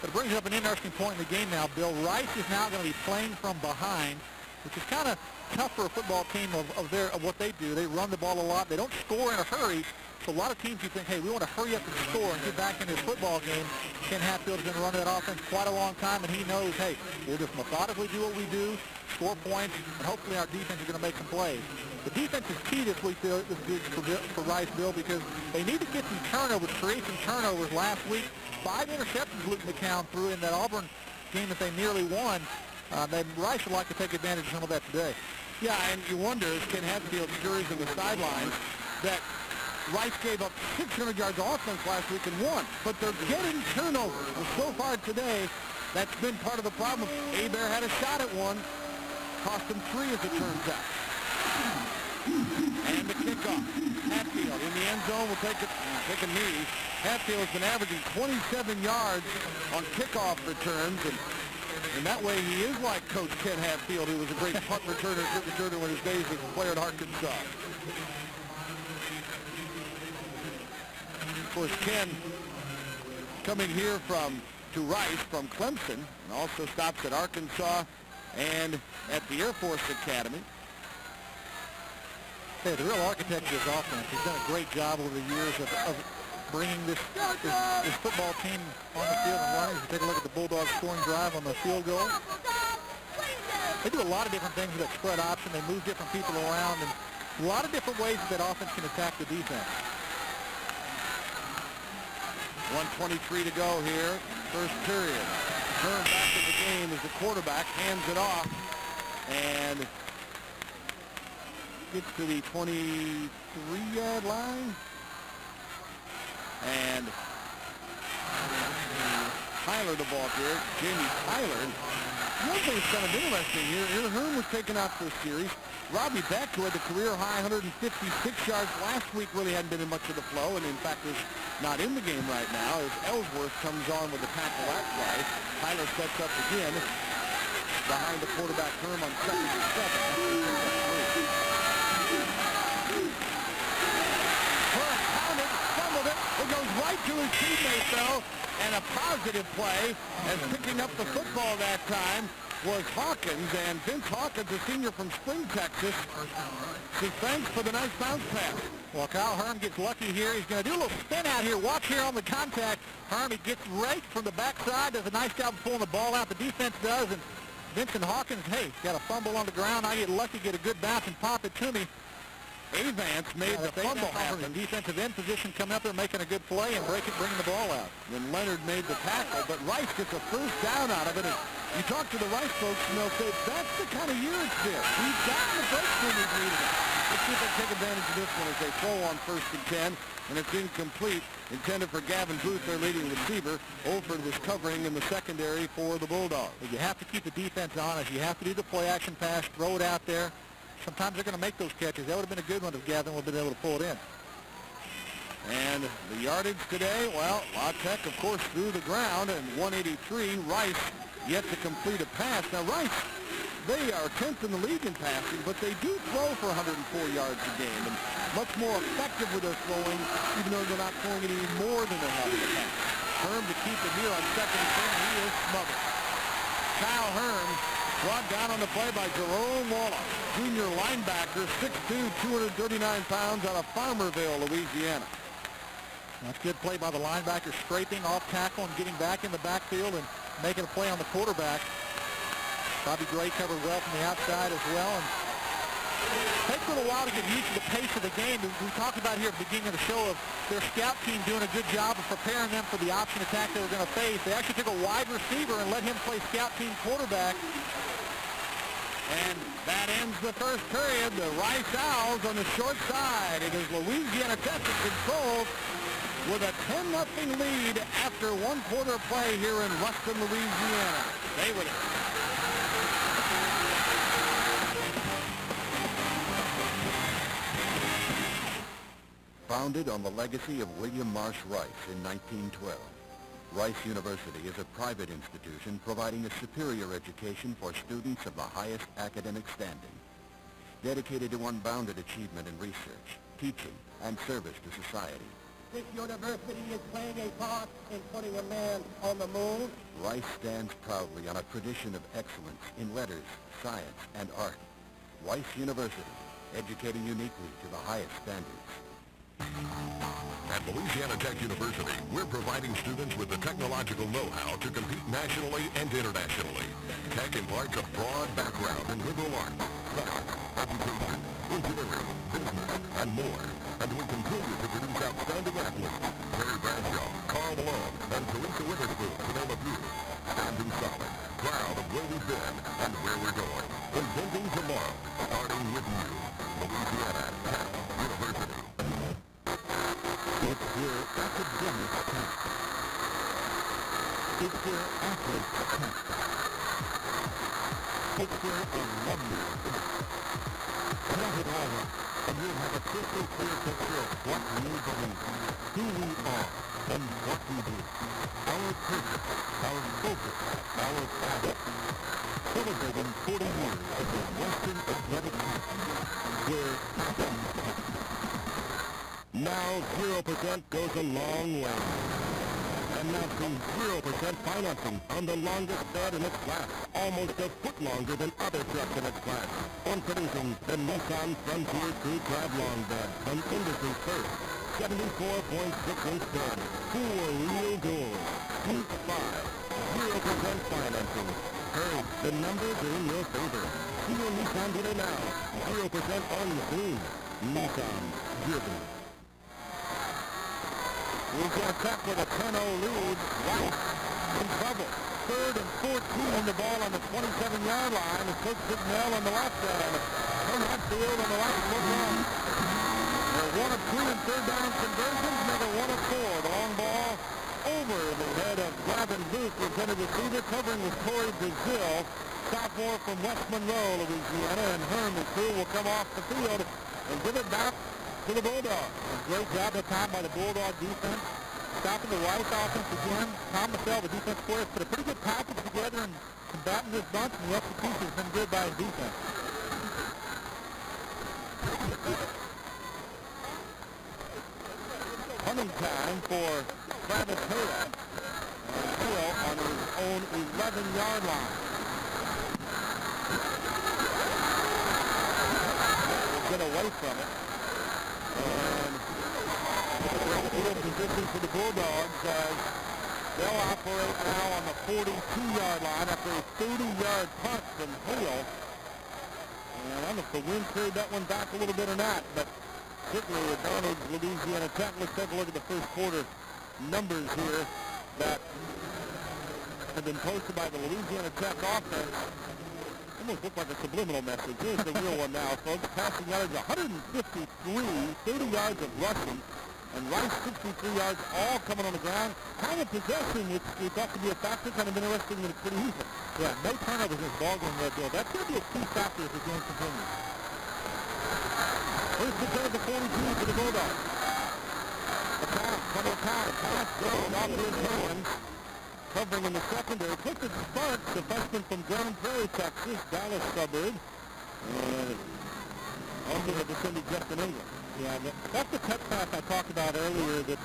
But it brings up an interesting point in the game now, Bill. Rice is now going to be playing from behind, which is kind of tough for a football team of what they do. They run the ball a lot. They don't score in a hurry. So a lot of teams, you think, hey, we want to hurry up and score and get back into this football game. Ken Hatfield's been running that offense quite a long time, and he knows, hey, we'll just methodically do what we do, score points, and hopefully our defense is going to make some plays. The defense is key this week for Rice, Bill, because they need to get some turnovers, create some turnovers. Last week, 5 interceptions Luke McCown threw in that Auburn game that they nearly won. Then Rice would like to take advantage of some of that today. Yeah, and you wonder, as Ken Hatfield scurries in the sidelines, that Rice gave up 600 yards of offense last week and won, but they're getting turnovers. And so far today, that's been part of the problem. Hebert had a shot at one, cost him 3 as it turns out. And the kickoff. Hatfield in the end zone will take a knee. Hatfield's been averaging 27 yards on kickoff returns, and that way he is like Coach Ken Hatfield, who was a great punt returner, kick returner in his days as a player at Arkansas. Of course, Ken coming here to Rice from Clemson, and also stops at Arkansas and at the Air Force Academy. Hey, the real architect of this offense, he's done a great job over the years of bringing this football team on the field and running. If you take a look at the Bulldogs scoring drive on the field goal, they do a lot of different things with that spread option. They move different people around, and a lot of different ways that offense can attack the defense. 1:23 to go here, first period. Turn back in the game as the quarterback hands it off and gets to the 23-yard line. And Tyler the ball here, Jamie Tyler. One thing that's kind of interesting here, Hearn was taken out for a series. Robbie Beck, who had the career-high 156 yards last week, really hadn't been in much of the flow, and in fact is not in the game right now as Ellsworth comes on with the tackle that play. Tyler sets up again behind the quarterback Herm on 2nd and 7. Herm pounded, fumbled it. It goes right to his teammate, though, and a positive play, as picking up the football that time was Hawkins, and Vince Hawkins, a senior from Spring, Texas, says thanks for the nice bounce pass. Well, Kyle Herm gets lucky here. He's going to do a little spin out here. Watch here on the contact. Herm, he gets right from the backside, does a nice job of pulling the ball out. The defense does, and Vincent Hawkins, hey, got a fumble on the ground. I get lucky, get a good bounce and pop it to me. Avance made the fumble happen. The defensive end position coming up there, making a good play and bringing the ball out. Then Leonard made the tackle, but Rice gets a first down out of it. And you talk to the Rice folks, and they'll say, that's the kind of year it's been. We've gotten the breakthrough we've needed. Let's see if they take advantage of this one as they throw on 1st and 10, and it's incomplete. Intended for Gavin Booth, their leading receiver. Olford was covering in the secondary for the Bulldogs. But you have to keep the defense honest. You have to do the play-action pass, throw it out there. Sometimes they're going to make those catches. That would have been a good one if Gavin would have been able to pull it in. And the yardage today, well, La Tech, of course, through the ground, and 183. Rice yet to complete a pass. Now, Rice, they are 10th in the league in passing, but they do throw for 104 yards a game, and much more effective with their throwing, even though they're not throwing any more than they have in the past. Herm to keep it here on 2nd and 10. He is smothered. Kyle Herm brought down on the play by Jerome Wallace, junior linebacker, 6'2", 239 pounds, out of Farmerville, Louisiana. That's good play by the linebacker, scraping off tackle and getting back in the backfield and making a play on the quarterback. Bobby Gray covered well from the outside as well. And it takes a little while to get used to the pace of the game. We talked about here at the beginning of the show of their scout team doing a good job of preparing them for the option attack they were going to face. They actually took a wide receiver and let him play scout team quarterback. And that ends the first period. The Rice Owls on the short side. It is Louisiana Tech in control with a 10-0 lead after one quarter of play here in Ruston, Louisiana. Stay with it. Founded on the legacy of William Marsh Rice in 1912, Rice University is a private institution providing a superior education for students of the highest academic standing, dedicated to unbounded achievement in research, teaching, and service to society. This university is playing a part in putting a man on the move. Rice stands proudly on a tradition of excellence in letters, science, and art. Rice University, educating uniquely to the highest standards. At Louisiana Tech University, we're providing students with the technological know-how to compete nationally and internationally. Tech imparts a broad background in liberal arts, science, education, engineering, business, and more. And we continue to produce outstanding athletes. Terry Bradshaw, Carl Malone, and Teresa Witherspoon, to name a few. Standing solid, proud of where we've been and where we're going. Inventing tomorrow, starting with you. Louisiana Tech University. It's where academics count. It's where athletes count. It's where alumni count. Count it all up, and you'll have a crystal clear picture of what we believe, who we are, and what we do. Our purpose, our focus, our passion. Celebrating 40 years of the Western Athletic Conference, where athletes count. Now 0% goes a long way. Announcing 0% financing on the longest bed in its class, almost a foot longer than other trucks in its class. Introducing the Nissan Frontier Crew Cab Long Bed from industry's first 74.6-inch bed. 4 real doors, sleek 5, 0% financing. Hurry, the numbers are in your favor. See your Nissan dealer now. 0% on the scene. Nissan, driven. Louisiana Tech with a 10-0 lead. Rice in trouble. 3rd and 14 on the ball on the 27-yard line. And Coach Bignell on the left end. From that field on the left foot. They're 1 of 2 in third down conversions. Another 1 of 4. The long ball over the head of Gavin Booth, the intended receiver, covering with Corey Brazil, sophomore from West Monroe, Louisiana. And Herm and crew will come off the field and give it back to the Bulldogs. A great job of time by the Bulldog defense. Stopping the Rice offense again. Tom Michelle, the defense for us, put a pretty good package together and combating this bunch, and the execution has been good by his defense. Punting time for Travis Taylor. And Hill on his own 11-yard line. We'll get away from it. And field position for the Bulldogs as they'll operate now on the 42-yard line after a 30-yard punt from Hill. And I don't know if the wind carried that one back a little bit or not, but certainly advantage Louisiana Tech. Let's take a look at the first quarter numbers here that have been posted by the Louisiana Tech offense. Almost look like a subliminal message. Here's the real one now, folks. Passing yards 153, 30 yards of rushing, and Rice 63 yards, all coming on the ground. Time of possession, which we thought to be a factor, kind of interesting, and it's pretty easy. Yeah, no turnovers in this ballgame, Red Bill. That's going to be a key factor as the game continues. First return of the 42 for the Bulldogs. The pass, pass goes off to his hands. Covering in the secondary. Clifford Sparks, the freshman from Grand Prairie, Texas, Dallas suburb. Also the defending Justin Ingram. Yeah, that's the tech pass I talked about earlier that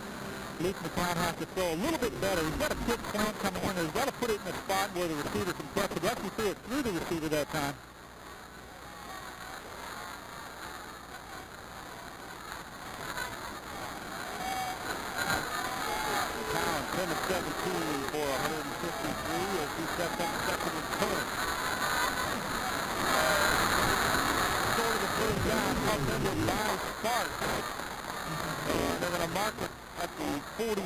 Luke McCown has to throw a little bit better. He's got a quick slant coming in. He's got to put it in a spot where the receiver can catch it. He actually threw it through the receiver that time. McCown, 10 of 17 for 153 as he sets up second and 10. Sort of the first down, upended by Sparks. And they're going to mark it at the 49.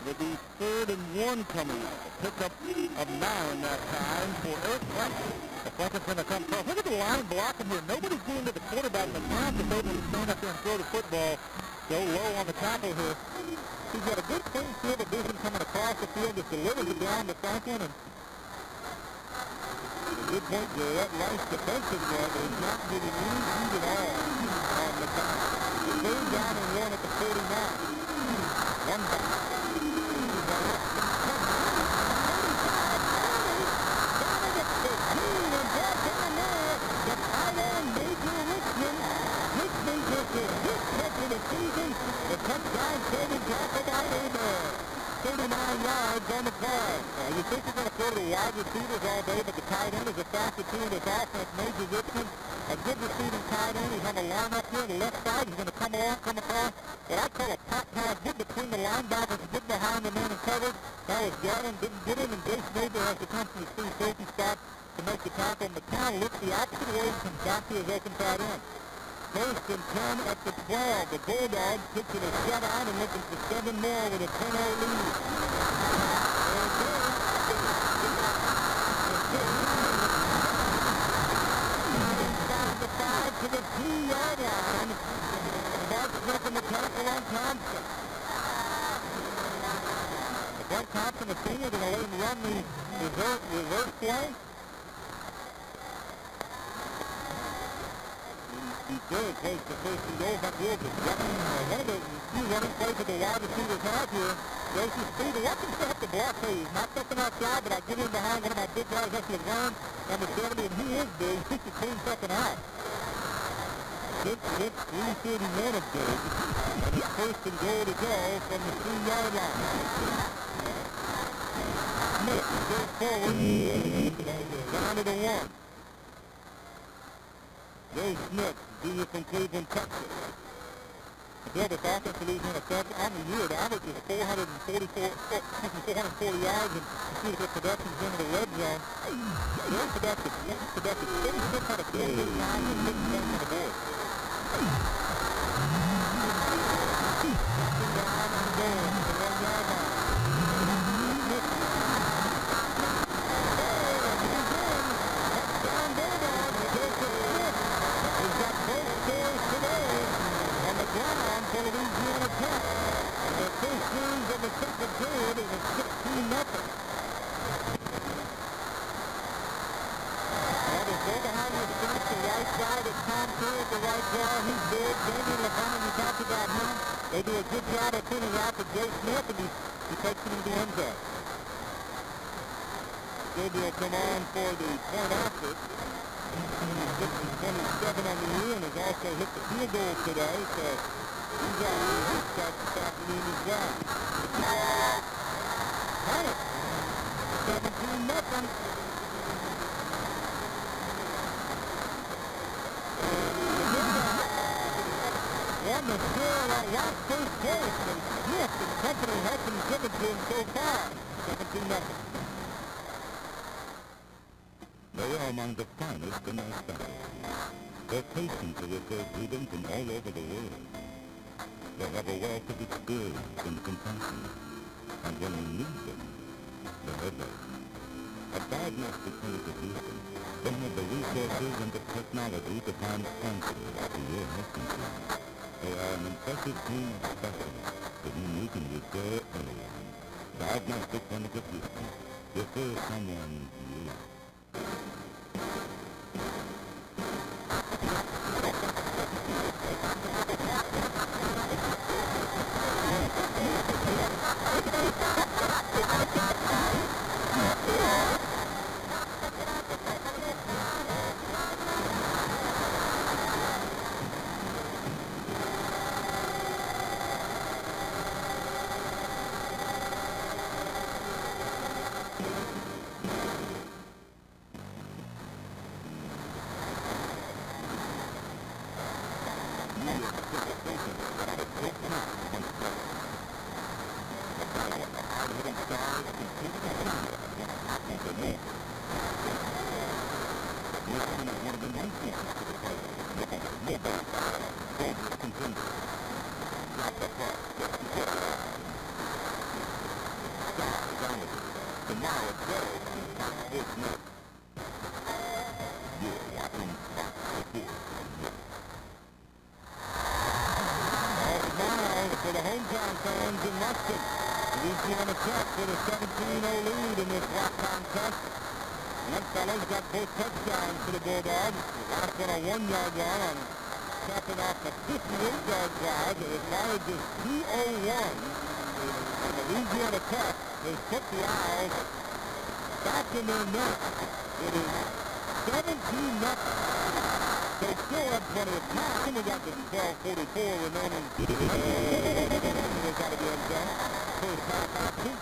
With the 3rd and 1 coming. Pickup of 9 that time for Eric Franklin. The Franklin's going to come across. Look at the line blocking here. Nobody's doing to the quarterback. McCown is able to stand up there and throw the football. Go low on the tackle here. He's got a good clean field of vision coming across the field. Just delivers it down to Franklin. And a good point there. That nice defensive one is not getting any heat at all on McCown. 3rd down and 1 at the 49. One back. The touchdown saving drop about in there. 39 yards on the play. You think you're going to throw to the wide receivers all day, but the tight end is a faster two in this offense. Major Richmond, a good receiving tight end. He's on the line up here on the left side. He's going to come along, come across. What I call a pop pass, get between the linebackers, get behind the man and covered. That was Gavin, didn't get him, and Jason Neighbor has to come from the free safety spot to make the tackle. McCown looks the opposite way and comes back to his open tight end. 1st and 10 at the 12. The Bulldogs pitching a shutout and looking for 7 more with a 10-0 lead. The 5 to the 2-yard line. Sparks making the tackle on Thompson. Frank Thompson, a senior, going to let him run the reverse play. He's very close to first and goal. That will be one of the few running plays that the wide receivers have here. Goes to speed. Watch him set up the block. So he's not stepping outside, but I get in behind one of my big guys. That's LeVerne, number 70, and he is big. He can clean something out. 3:31 of big. And it's 1st and goal to go from the 3-yard line. Smith goes forward. Down to the 1. Joe Smith, junior from Cleveland, Texas. The Builders offense, Louisiana Tech, on the year, the average is 440 yards, and you see the production's been in the red zone. Very productive. 36 out of 48 times and 6 points on the board. Down and going to the 1-yard line. Smith. Touchdown Bulldogs. Joseph Smith. He's got both scores today on the ground for Louisiana Tech. The first series of the second period is a 16-0. Well, they go behind the strength, the right side is Tom Curry at the right side. He's big. Damian LeVerne, we talked about him. They do a good job of pinning out to Joe Smith, and he takes him to the end zone. Gilby will come on for the point after. He's 27 on the year and has also hit the field goal today, so he's out here this afternoon as well. Got it. 17-0. On the score at right first base, and Smith and company have been given to him so far. 17-0. They are among the finest in our country. Their patients are with their students from all over the world. They have a wealth of experience and compassion, and when you need them, they're there. At Diagnostic Clinical Houston, they have the resources and the technology to find answers to your health concerns. They are an impressive team of specialists to whom you can refer anyone. Diagnostic Clinical Houston. Refer someone to you. Stars completed a century for more. Wilson is one of the main pieces to the play. More ball fire. Soldiers continue. Drop the puck. Stars on it. Tomorrow at 12 on Fox Sports Net. You're watching Fox Sports Net. All smiles for the hometown fans in Ruston. Louisiana Tech with a 17-0 lead in this rock contest. That fellow's got both touchdowns for the Bulldogs. Last one a 1-yard line on capping off the 58-yard drive. As far as this 2:01, and Louisiana Tech has put the Owls back in their net. It is 17-0. They still have plenty of time. We got the 12:44 remaining. They've got to be undone. First half action.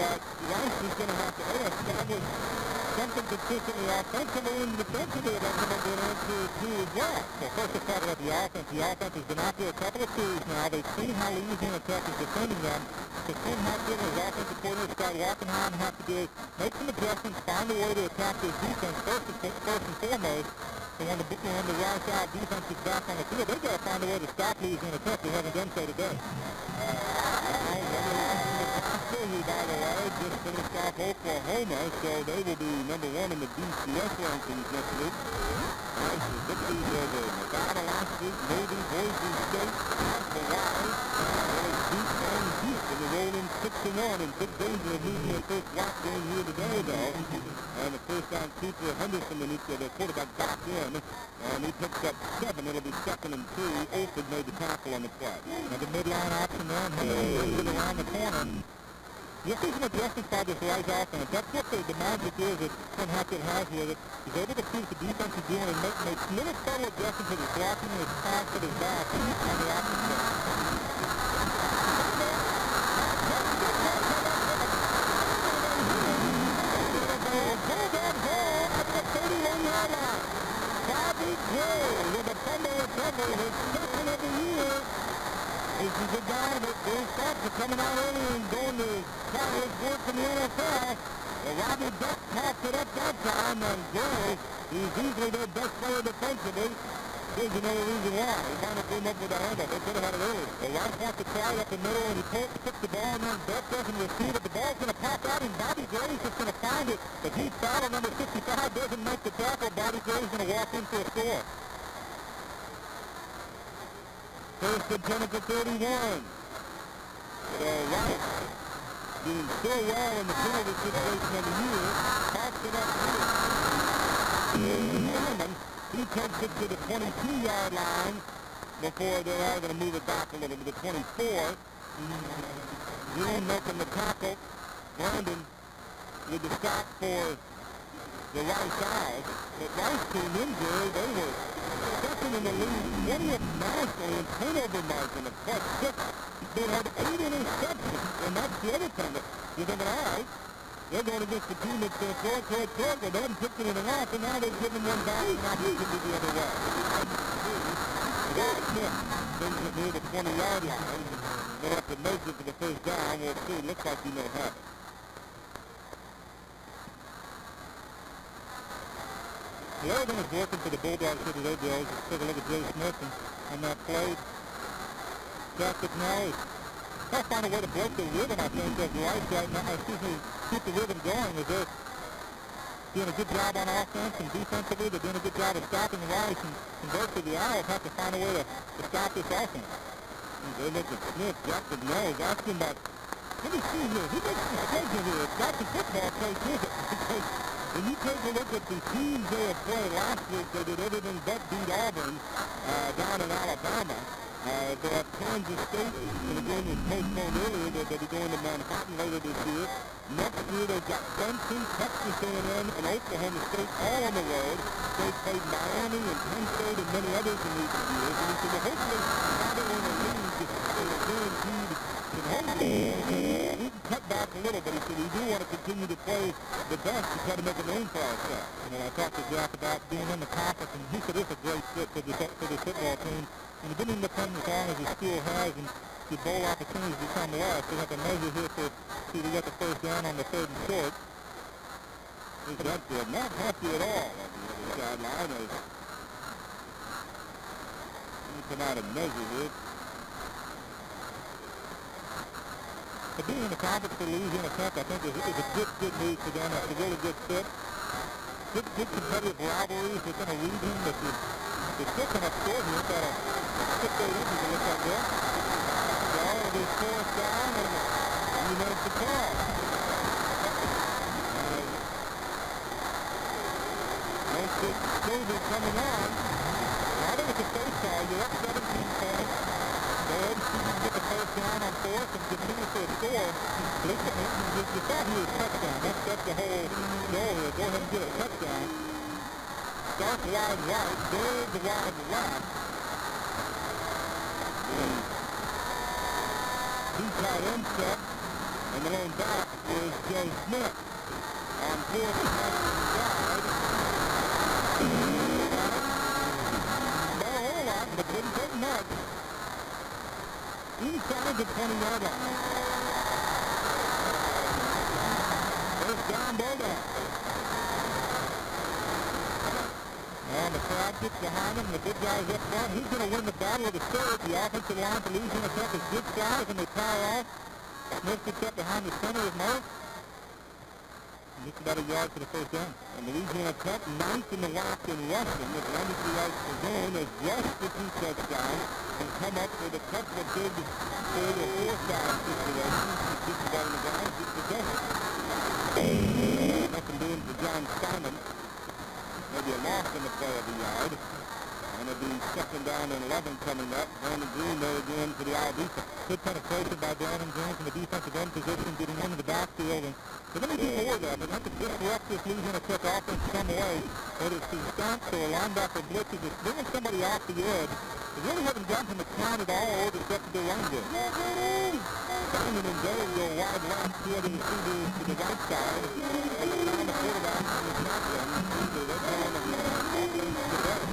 But Rice is going to have to establish something consistently offensively and defensively that they're going to answer to as well. So first let's talk about the offense. The offense has been after a couple of twos now. They've seen how Louisiana Tech is defending them. So Tim Hatfield and his offensive coordinator Scott Walkenheim have to do is make some adjustments, find a way to attack this defense first and foremost. And when the Rice out defense is back on the field, they've got to find a way to stop Louisiana Tech. They haven't done so today. By the way, just finished off Oklahoma, so they will be number 1 in the BCS rankings next week. The Nevada last week, Navy, Boise State, Hawaii, Duke and Houston. They're rolling 6-1 in big danger of losing their first white game here today, though. And the first down keeper Henderson, the quarterback, back in, and he picks up 7. It'll be 2nd and 2. Olford made the tackle on the play. Now the midline option there, Henderson around the corner. You'll see some adjustments by this Rice offense. That's what the magic is that Tim Hatfield has with it. He's able to see what the defense is doing and make little subtle adjustments with his blocking and his pass to his back on the offense side. Bulldogs ball at the 31-yard line. Bobby Gray with a fumble recovery, his second of the year. This is a guy that those thoughts are coming out early and going to try his work in the NFL. Well, Robbie Duck popped it up that time, and Gray, he's usually their best player defensively. Here's another reason why. They finally came up with a handle. They could have had it early. Well, Rice wants to try it up the middle, and he puts the ball in there, and Duck doesn't receive it. The ball's going to pop out, and Bobby Gray's just going to find it. But he's foul, number 65 doesn't make the tackle. Bobby Gray's going to walk in for a score. First and 10 at the 31. So Rice doing so well in the penalty situation of the year. Pops it up here. He takes it to the 22-yard line before they're all going to move it back a little to the 24. Glenn making the tackle. Brandon with the stop for the Rice Owls. But Rice came in there. They were second in the league, 20th nationally in turnover margin of +6. They had 8 interceptions, and that's the other thing. You're thinking, all right, they're going against the team that's going to throw it, but they haven't picked anything off, and now they've given one back and opportunity the other way. Smith brings it near the 20-yard line. They'll have to measure for the first down. We'll see. Looks like he may have it. The other thing that's working for the Bulldogs here today, Joe, is take a look at Joe Smith and on that play. Tactic now is try to find a way to break the rhythm, I think, of Rice right now. Keep the rhythm going. As they're doing a good job on offense and defensively. They're doing a good job of stopping Rice, and conversely, the Owls have to find a way to stop this offense. And they look at Smith, Jackson knows, ask him about, let me see here, he makes some schedule here. It's got the football coach with it. Because when you take a look at the teams they have played last week, they did everything but beat Auburn down in Alabama. They have Kansas State, and the game was postponed earlier. They'll be going to Manhattan later this year. Next year, they've got Clemson, Texas A&M, and Oklahoma State all on the road. They've played Miami and Penn State and many others in these years. And he said, well, hopefully, now that we're in the league, they're guaranteed in home games. We can cut back a little, but he said, we do want to continue to play the best to try to make a name for ourselves. And when I talked to Jack about being in the conference, and he said it's a great fit for this football team. And it didn't depend as long as the school has, and the bowl opportunities become less. They have to measure here to see if they get the first down on the 3rd and short. They're not happy at all on the other sideline as he come out and measures it. But being in the conference for Louisiana Tech, I think is a good move for them. It's a really good fit. Good competitive rivalries within a region that is still kind of score here. Got a 6-8 inches to look like that. So it'll be 4th down and he makes the call. Once this Sylvie coming on, I think it's a face call. You're up 17 points. Go ahead and see if you can get the first down on 4th and continue to score. You thought he was a touchdown. That's the whole goal here. Go ahead and get a touchdown. Starts wide right, big wide left. The tight end set, and the lone back is Joe Smith. On 4th and side. Not a whole lot, but didn't take much. Inside the 20-yard line. First down, Bulldog. Now the crowd gets behind him. The big guy's up front. He's going to win the battle of the 3rd. The offensive line for Louisiana Tech is good size, and they power off. Smith gets up behind the center of Murph. Just about a yard for the first down. And Louisiana Tech, 9th in the WAC in rushing with 93 yards per zone as Rusk for 2 touchdowns and come up with a couple of big 3rd or 4th down situations. He's just about in the ground, just a touch. Nothing doing to John Simon. Maybe a loss in the play of the yard. And it'll be 2nd down and 11 coming up. Brandon Green there again for the Isle defense. Good penetration by Brandon Green from the defensive end position, getting into the backfield. And they're going to do more of that. They're going to have to disrupt this Louisiana Tech offense some way. Whether it's through stunts or linebacker blitzes, it's bringing somebody off the edge. They really haven't gotten to the count at all or except for the run game. Simon and Dave go wide left, fielding to the right side. And down the quarterback from the shotgun. So they're going to the back.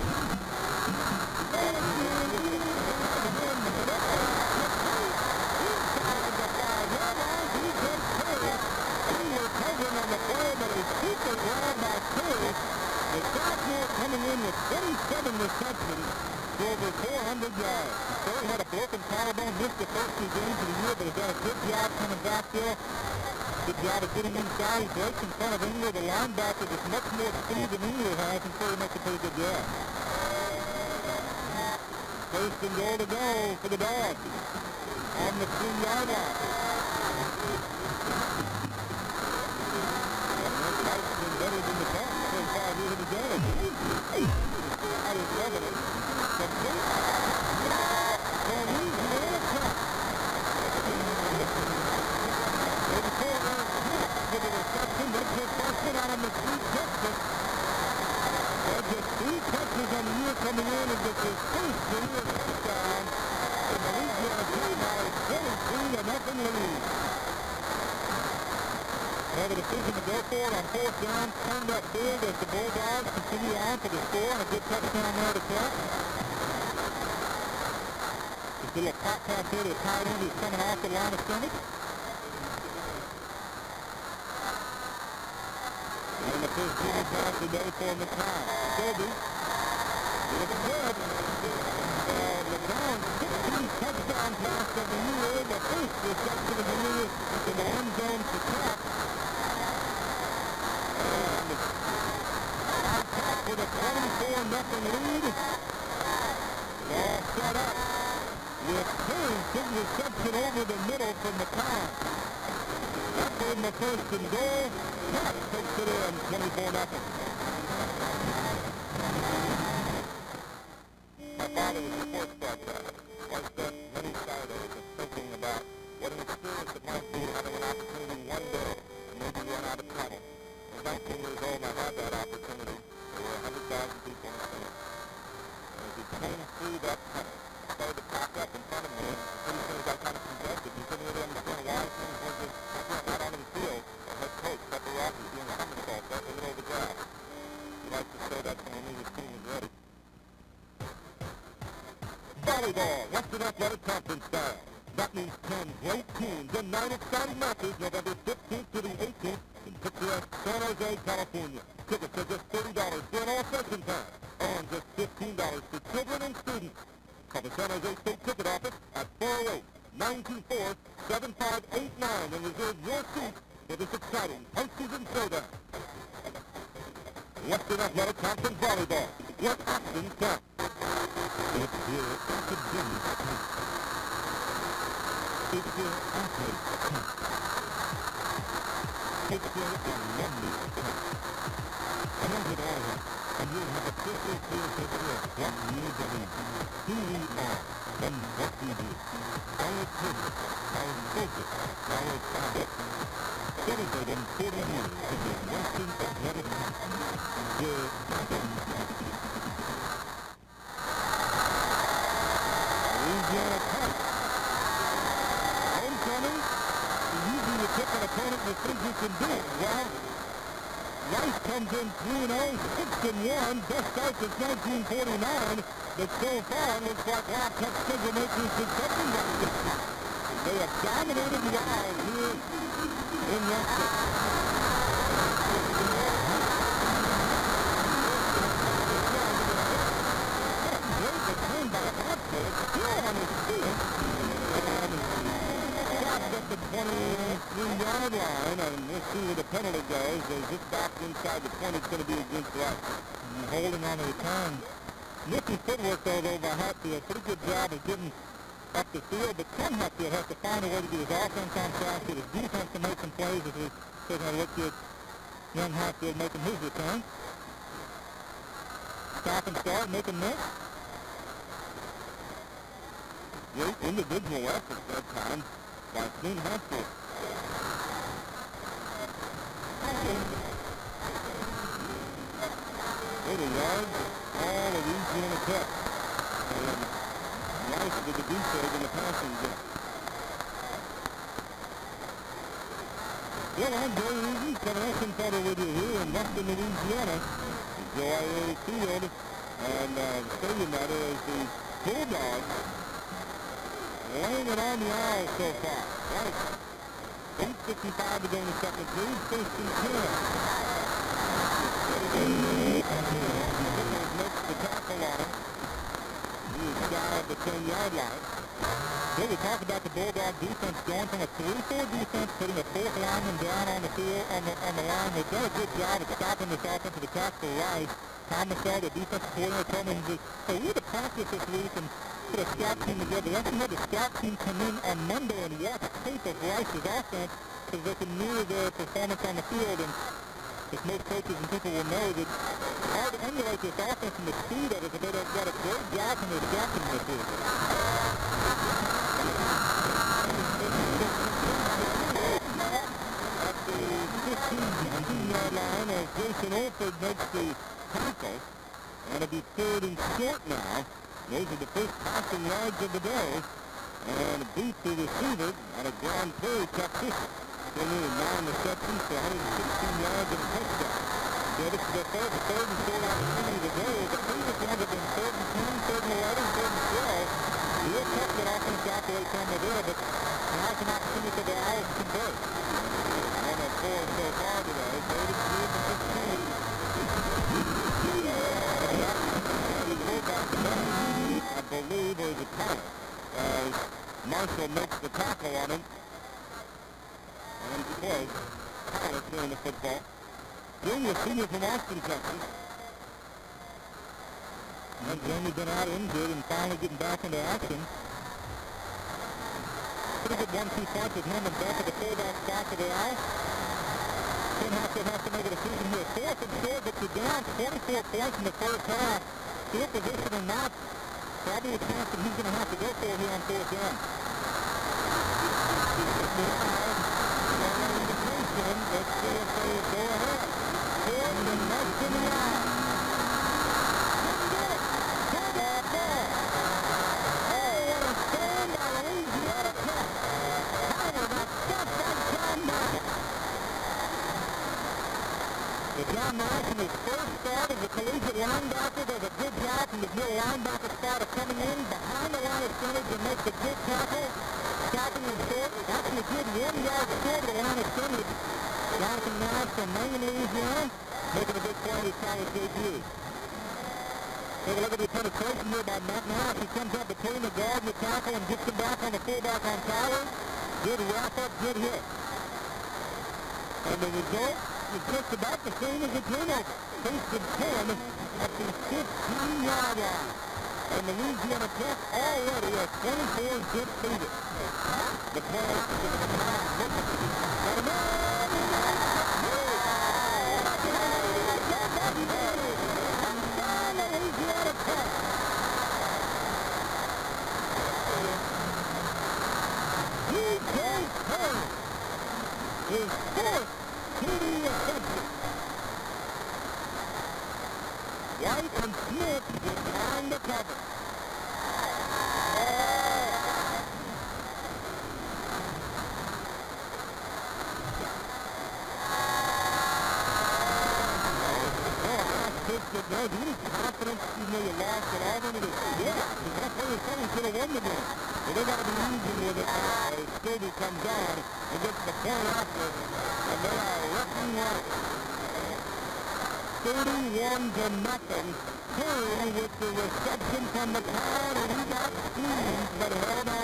The sophomore coming in with 27 receptions for over 400 yards. Third had a broken collarbone, missed the first 2 games of the year, but has done a good job coming back there. Good job of getting inside. He breaks in front of Engler, the linebacker, with much more speed than Engler has, and so he makes a pretty good job. First and goal to go for the Dogs on the 3-yard line. Better than the top so far here today. Out of Lebanon. Complete. For Louisiana Tech. 84 Eric Smith with a reception. That's his first one out on the 3 touches. That's just 3 touches on the year coming in, and this is first career touchdown. And the Louisiana Tech now is 23-0 lead. Have a decision to go for it on 4th down, turned up big as the Bulldogs continue on for the score, and a good touchdown there to Tech. This little pop pass here to the tight end is coming off the line of scrimmage. And the first team pass today for McCown. Kobe, looking good. McCown's 16th touchdown pass of the year, the first reception of the year in the end zone for Tech. With a 24-0 lead. All set up with 2 big reception over the middle from McCown. That gave him a first and goal. Tech takes it in 24-0. My father was a sports broadcaster. Watched that many Saturdays and thinking about what an experience it might be having an opportunity one day to maybe run out of tunnel. At 19 years old, I had that opportunity. There were 100,000 people in the center. And as he came through that tunnel, I started to pack up in front of me, and pretty soon he got kind of congested. He couldn't really understand why things weren't just right onto the field. Our head coach, Pepper Rocky, doing a somersault right in the middle of the grass. He likes to say that's when he knew his team was ready. Volleyball, Western Athletic Conference style. That means 10 great teams and 9 exciting matches November 15th to the 18th in picturesque San Jose, California. Tickets are just $30 for an all-session pass and just $15 for children and students. Call the San Jose State Ticket Office at 408-924-7589 and reserve your seat for this exciting postseason showdown. Western Athletic Conference Volleyball. Let action count. It's here to do. It's here athlete. It's here in lovely. And as it all is, and you'll have a crystal clear picture of what you believe, who we are, and what we do. Our purpose, our focus, our habit. Celebrating 40 years of the Western Athletic Conference. Louisiana Tech. Homecoming. Usually you pick an opponent and think you can do it. Well, Rice comes in 3-0, 6-1, best start since 1949, but so far it looks like Wild Tech schedule makers did something like this. They have dominated the Wild here in Ruston. Great return by Hartford, still on his feet, and stopped at the 23-yard line, and we'll see where the penalty goes. As this back inside the 20 is going to be against Rice. Holding on the return. Nifty footwork, though, by Hatfield. Pretty good job of getting up the field, but Ken Hatfield has to find a way to get his offense on track, get his defense to make some plays as we take a look at young Hatfield making his return. Stop and start, make a miss. Great individual effort that time by Clint Hatfield. 80 yards, all of Louisiana Tech. And Rice with the D-save in the passing game. Well, I'm Joey Reason, 7 Father with you here in Ruston, Louisiana. Joey Field, and the stadium that is the Bulldogs. Laying it on the aisle so far. Right. 8:55 to go in the second period. First and 10. Makes the tackle on him. He is shy of the 10-yard line. Here we talk about the Bulldog defense going from a 3-4 defense, putting a fourth lineman down on the field, on the line. They've done a good job of stopping this offensive attack for Rice. Tom Michelle, the defensive coordinator, told me, he said, hey, we had to practice this week and put a scout team together. We actually had the scout team come in on Monday and watch tape of Rice's offense because they can mirror their performance on the field. And as most coaches and people will know, that it's hard to emulate this offense and the speed of it, but they've got a great job from their scout team this year. At the 15-yard line, as Jason Olford makes the tackle, and it'll be third and short now. Those are the first passing yards of the day. And a boot to the receiver on a John Perry, Texas. They needed 9 receptions for 116 yards and a touchdown. So this is the third and short opportunity of the day. The previous ones have been 3rd and 10, 3rd and 11, 3rd and 12. Real tough that offense to operate from there, but now's an opportunity for the Owls to convert. On a 4 so far today, 33 and 16. I believe there's a tie as Marshall makes the tackle on him. And close. Tyler throwing the football. Senior from Austin, Texas. And Jamie's been out injured and finally getting back into action. Pretty good 1-2 punch with him and back at the fullback spot for the Owls. Ken Hatfield has to make a decision here. 4th and short, but you're down 24 points in the first half. Field position or not, probably a chance that he's going to have to go for here on 4th down. Let's see if they go ahead. 4th and less than the line. Couldn't do it. Football ball. Oh, what a stand by Louisiana Tech. Tyler got stuffed by John Marshall. John Marshall, his first start as a collegiate linebacker, does a good job from his middle linebacker spot of coming in behind the line of scrimmage and makes a good tackle. So stopping him short. Actually a good 1 yard short of the line of scrimmage. Jonathan Nash from Mangan, Louisiana, making a big play in his college debut. Take a look at the penetration here by Matt Nash. He comes up between the guard and the tackle and gets him back on the fullback on Tyler. Good wrap-up, good hit. And the result is just about the same as the turnover. First and 10 at the 15-yard line. And Louisiana Tech already at 24 zip lead. The play is got a man in Louisiana Tech. DJ Perry is fourth TD reception. White and Smith is behind the cover. There's any confidence, you know, you lost at Auburn. It is, yeah, that's why you're saying should have won the game. Well, they got to be easy with it. Stevie comes on and gets the point after it, and they are wrecking right. 31-0. Curry with the reception from the crowd, and he got squeezed, but held on.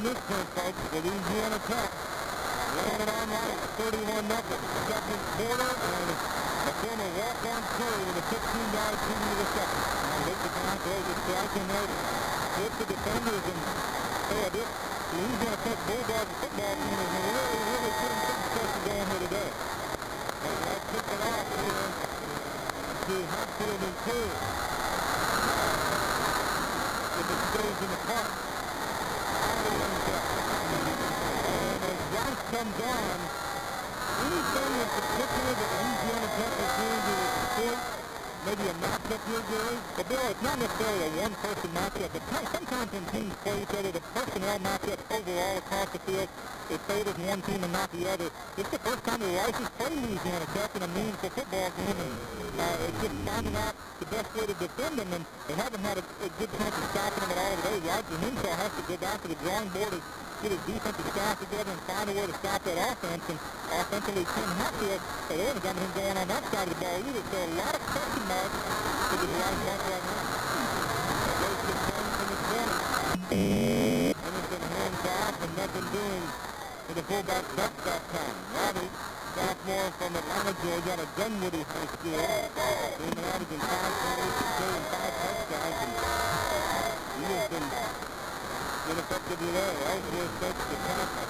This time, folks, Louisiana Tech running it on right, 31-0. Second quarter, and a former walk-on Curry with a 15-yard TD to the second. Now look at the throws a strike and later. Flip the defenders and say this Louisiana Tech Bulldogs football team is really putting some pressure going here today. And let's kick it off here to Hatfield and Curry. If it stays in the park. And as Rusk comes on, anything in particular that Louisiana Tech is doing to support maybe a matchup here, Gary? But Bill, it's not necessarily a one-person matchup, but sometimes when teams play each other, the personnel matchup overall across the field, it favors one team and not the other. It's the first time the Rices play Louisiana Tech in a meaningful football game, and it's just finding out the best way to defend them, and they haven't had a good chance of stopping them at all today. Roger Hinshaw has to go back to the drawing board and get his defensive staff together and find a way to stop that offense, and offensively Tim Hatfield, they haven't got anything going on that side of the ball either, so a lot of question marks for the Rice right now. Goes to Jones in the corner. Emerson hands off and nothing doing for the fullback Buck that time. Robbie, sophomore from Atlanta, Georgia, out of Dunwoody High School. He's been averaging 5 penalties, 5 touchdowns, and he has been ineffectively there. Ellsworth takes the tackle.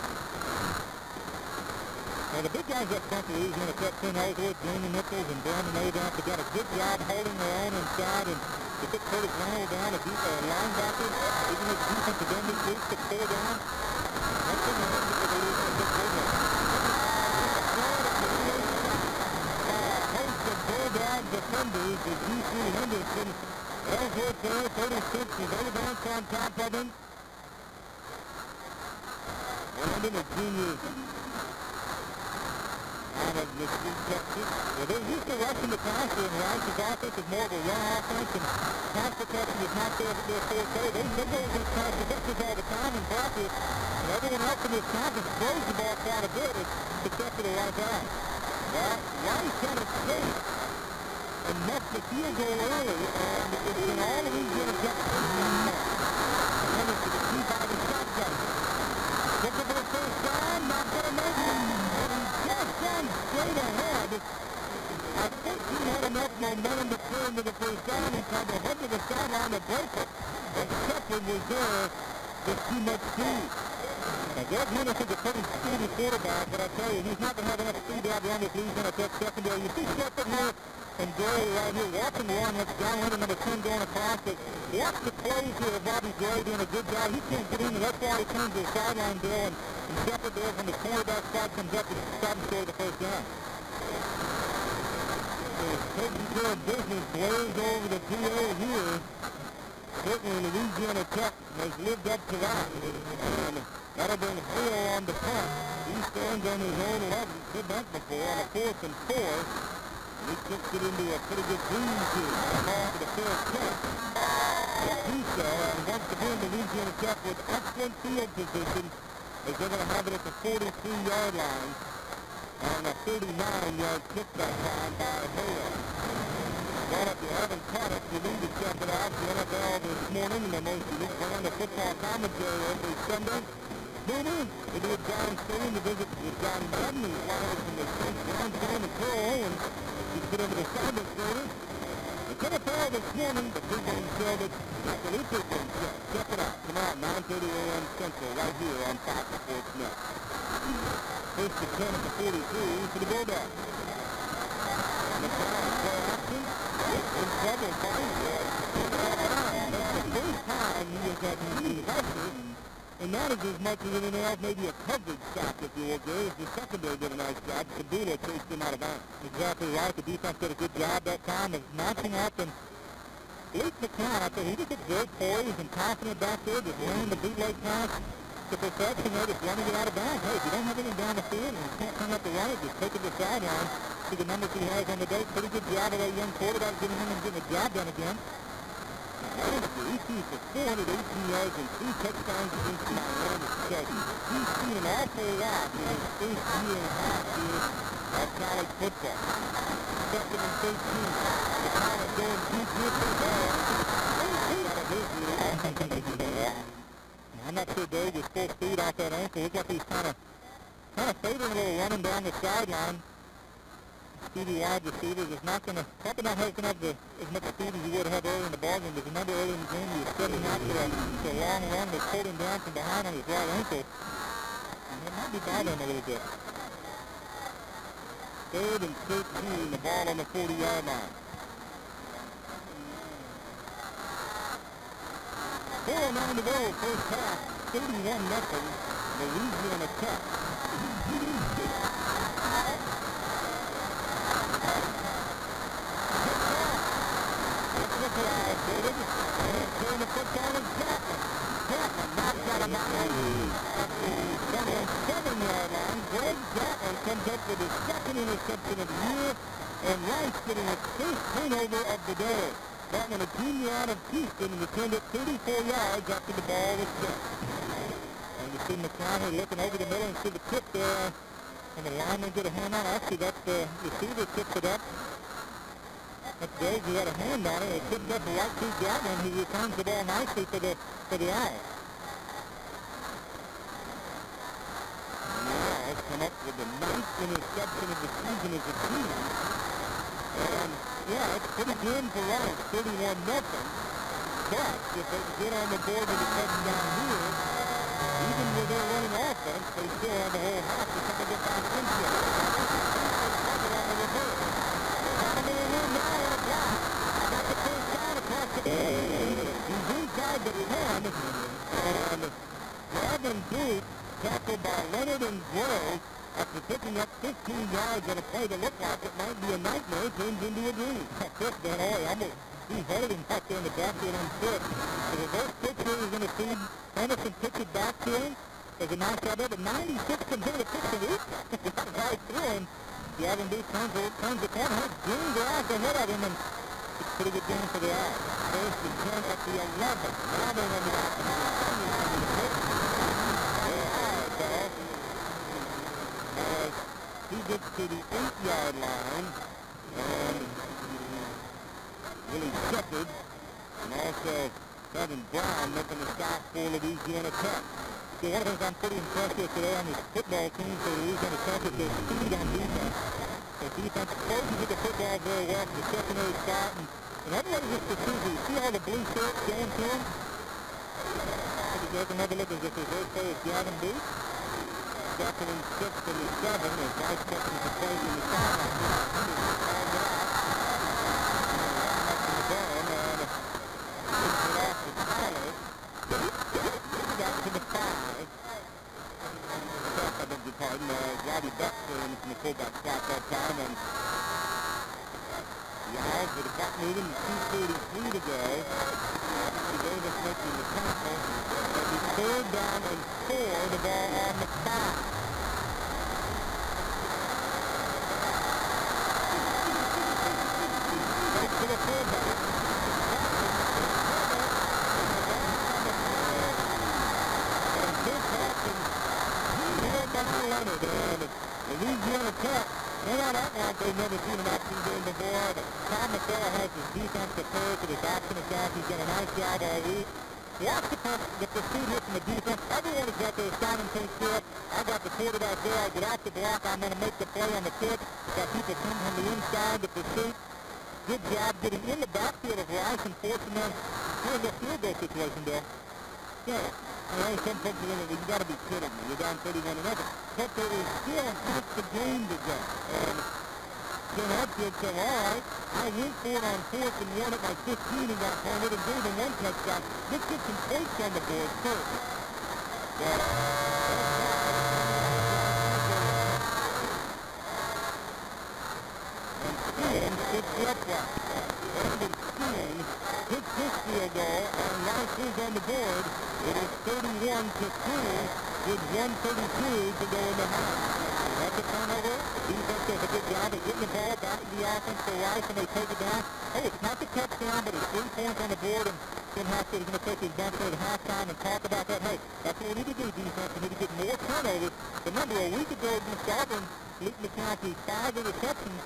Now the big guys up front for Louisiana Tech, Tim Ellsworth, Jamie Nichols, and Brandon Adolph have done a good job holding their own inside, and they put Curtis Ronald down, a linebacker, even though the defensive end is loose to 4 down. That's in the hands of the Louisiana Tech Bulldogs. is the GC Henderson. Ellsworth there, 36. He's advanced on top of him. Brandon, a junior out of Michigan, Texas. Well, they're used to rushing the passer, and Rice's offense is more of a run offense, and pass protection is not their forte. They go against pass protectors all the time in practice, and everyone else in this conference throws the ball quite a bit. It's successful to wipe out. Well, Rice had a straight and muffed the field goal early, and it's been all Louisiana Tech. And it's the key by the shotgun. Looking for the first down, not going to make it. And he just gone straight ahead. I think he had enough momentum to turn to the first down and kind of head to the sideline to break it. But Shepard was there, just too much speed. Now, Doug Henderson's a pretty speedy quarterback, but I tell you, he's not going to have enough speed out around this Louisiana Tech secondary. You see Shepard here and Gray right here watching one. That's down under number 10 going across it. Watch the close here of Bobby Gray doing a good job. He can't get in, and that's why he turns to the sideline there, and Shepard there from the cornerback spot comes up and stops and scores the first down. So taking care of business, blares over the PA here. Certainly Louisiana Tech has lived up to that. And that'll bring Theo on the punt. He stands on his own 11, good back before, on a 4th and 4. And he kicks it into a pretty good breeze here. Off to the first catch. And once again, Louisiana Tech with excellent field position as they're going to have it at the 43-yard line on a 39-yard kick that time by Hale. Well, if you haven't caught it, you need to check it out. The NFL this morning, the most unique brand of football commentary every Sunday. Boomer, we do John Stone to visit with John Madden, who's live from the St. John Stone and Pearl Owens. He's put over the Cyber Service. The NFL this morning, the big game show, the absolute big game show. Check it out. Tonight, 9:30 a.m. Central, right here on Fox Sports Net. First to 10 at the 42 for the Bulldogs. McCown play action. In trouble, fighting. That's the first time he has had any pressure, and that is as much as anything else, maybe a coverage stop, if you will, Gary. The secondary did a nice job. Kabula chased him out of bounds. Exactly right. The defense did a good job that time of matching up, and Luke McCown, I thought he was very poised and confident back there, just laying the bootleg pass to perfection there, just running it out of bounds. Hey, if you don't have anything down the field and you can't turn up the right, just take it to the sideline. See the numbers he has on the day. Pretty good job of that young quarterback getting in and getting the job done again. He's for 418 yards and 2 touchdowns against the Miami Studies. He's seen an awful lot in his first year and a half here of college football. Second and 13. The college going deep with the ball. I'm not sure Dave was full speed off that ankle. Looks like he's kind of fading a little, running down the sideline. Speedy wide receivers is not going to, probably not going to have as much speed as you would have early in the ballgame. Because remember early in the game, he was setting out for a long run. They pulled him down from behind on his right ankle. And it might be bothering him a little bit. 3rd and 13, the ball on the 40-yard line. 4:09 to go, first half, 31-0, Louisiana Tech. Turn the football and Chapman. Chapman knocks out of bounds at the 7-yard line. Greg Chapman comes up with his second interception of the year, and Rice getting his first turnover of the day. That one a junior out of Houston and returned it 34 yards after the ball was set. And you see McCown looking over the middle and see the tip there, and the lineman get a hand on it. Actually, that's the receiver tipped it up. That's Dave who had a hand on it. It tipped up right to Chapman, who returns the ball nicely for the Owls. And the Owls come up with the 9th interception of the season as a team. And yeah, it's pretty good for Rice, 31-0. But if they get on the board with a touchdown here, even with their running offense, they still have the whole half to come and get back into it. On the reverse. He's inside the 10, and Gavin Booth, tackled by Leonard and Gray, after picking up 15 yards on a play that looked like it might be a nightmare, turns into a dream. Fifth Van Hoy almost headed him out there in the backfield on fifth. The reverse pitch here is going to feed Henderson, pitch it back to him. There's a nice out there, but 96 comes in to pitch the loop. Got right through him. The Adam Booth turns the corner, has June Grass ahead of him, and it's a pretty good game for the Owls. First and 10 at the 11. Now they're on the he gets to the 8-yard line, and Willie Shepard, and also Kevin Brown making the stop for Louisiana Tech. So one of the things I'm pretty impressed with today on this football team for Louisiana Tech is their speed on defense. So defense closes with the football very well from the secondary spot, and everybody just pursues it. You see all the blue shirts going to him? There's another look as if his first play is Gavin Booth. Second and 6 and the 7 as Vice Captain is playing in the sideline. Back to the 5. I beg your pardon, Robbie Baxter in from the fullback slot that time, and the Owls with the clock moving, 2:33 to go. Davis making the tackle. It'll be 3rd down and 4, the ball on the 5. Back to the fullback. Leonard, and Louisiana Tech, they're not acting like they've never seen an option game before. Tom McCall has his defense prepared for this option attack. He's done a nice job all week. Watch the pursuit here from the defense. Everyone is out there signing things here. I got the quarterback there. I get off the block. I'm going to make the play on the pitch. Got people coming from the inside, the pursuit. Good job getting in the backfield of Rice and forcing them in the field goal situation, Bill. Yeah. You know, some folks are going to, you got to be kidding me. You're down 31-0. But there is still half the game to go. And Ken Hadfield said, all right, I went for it on 4th and 1 at my 15 and got pointed and gave him 1 touchdown. Let's get some points on the board first. But, and it's left back. Evan Steen hits this field goal, and Rice is on the board. It is 31-3 with 1:32 to go in the half. They have the turnover. The defense does a good job of getting the ball back to the offense for Rice, and they take it down. Oh, it's not the touchdown, but it's 3 points on the board, and Ken Hadfield is going to take his bench at halftime and talk about that. Hey, that's what we need to do, defense. We need to get more turnovers. Remember, a week ago against Auburn, Luke McCown threw 5 interceptions.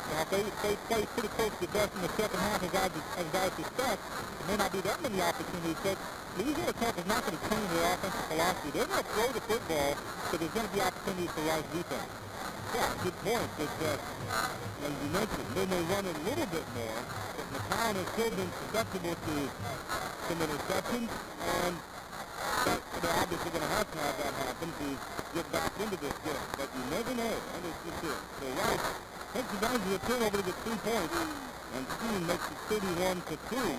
Now, if they play pretty close to the best in the second half, as I suspect, there may not be that many opportunities. But Louisiana Tech is not going to change their offensive philosophy. They're going to throw the football, so there's going to be opportunities for Rice defense. Yeah, good point. But, as you mentioned, they may run it a little bit more, but McCown has still been susceptible to some interceptions, and they're obviously going to have that happen to get back into this game. But you never know. That is just it. So Rice takes advantage of the turnover to get 3 points, and Steen makes it 31-3.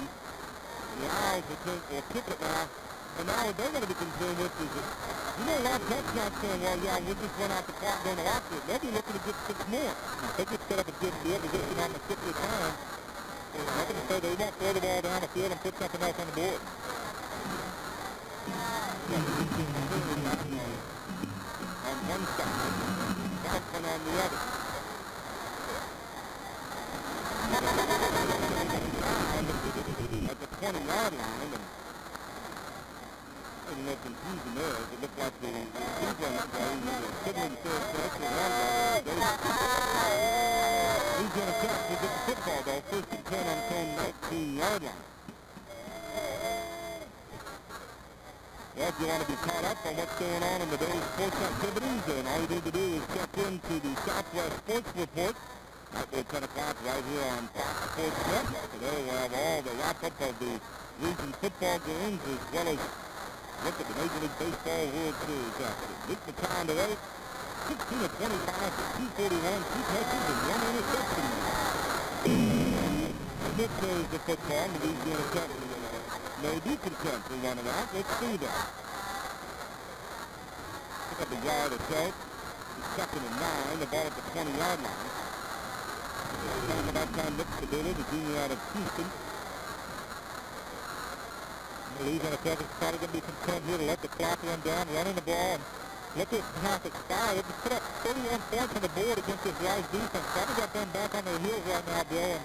The Owls will kick it now, and now what they're going to be concerned with is that, you know, a lot of touchdowns saying, well, yeah, we'll just run out the clock going to watch it. They'll be looking to get 6 more. They just set up a good field position on the 6th time. So I'm going to say they won't throw the ball down the field and put something else on the board. On one side, Southland on the other. At the 20-yard line, and no confusion there. It looked like the defense play, Sidney said that's the Louisiana Tech will get the football, though. 1st and 10 on its own 19-yard line. Well, if you want to be caught up on what's going on in the day's sports activities, then all you need to do is check into the Southwest Sports Report at 10 o'clock right here on Fox Sports Network. Today we'll have all the wrap-up of the region football games as well as look at the Major League Baseball World Series action. Luke McCown today, 16 of 25 for 241, 2 touches and 1 interception. Smith carries the football, Louisiana Tech may be content to run it out. Let's see that. Pick up the yard of 12. second and 9. The ball at the 20-yard line. By that time, Nick Padilla, the junior out of Houston. Louisiana Tech is probably going to be content here to let the clock run down, running the ball, and let this half expire. They just put up 31 points on the board against this Rice defense. Probably got them back on their heels right now, Bill, and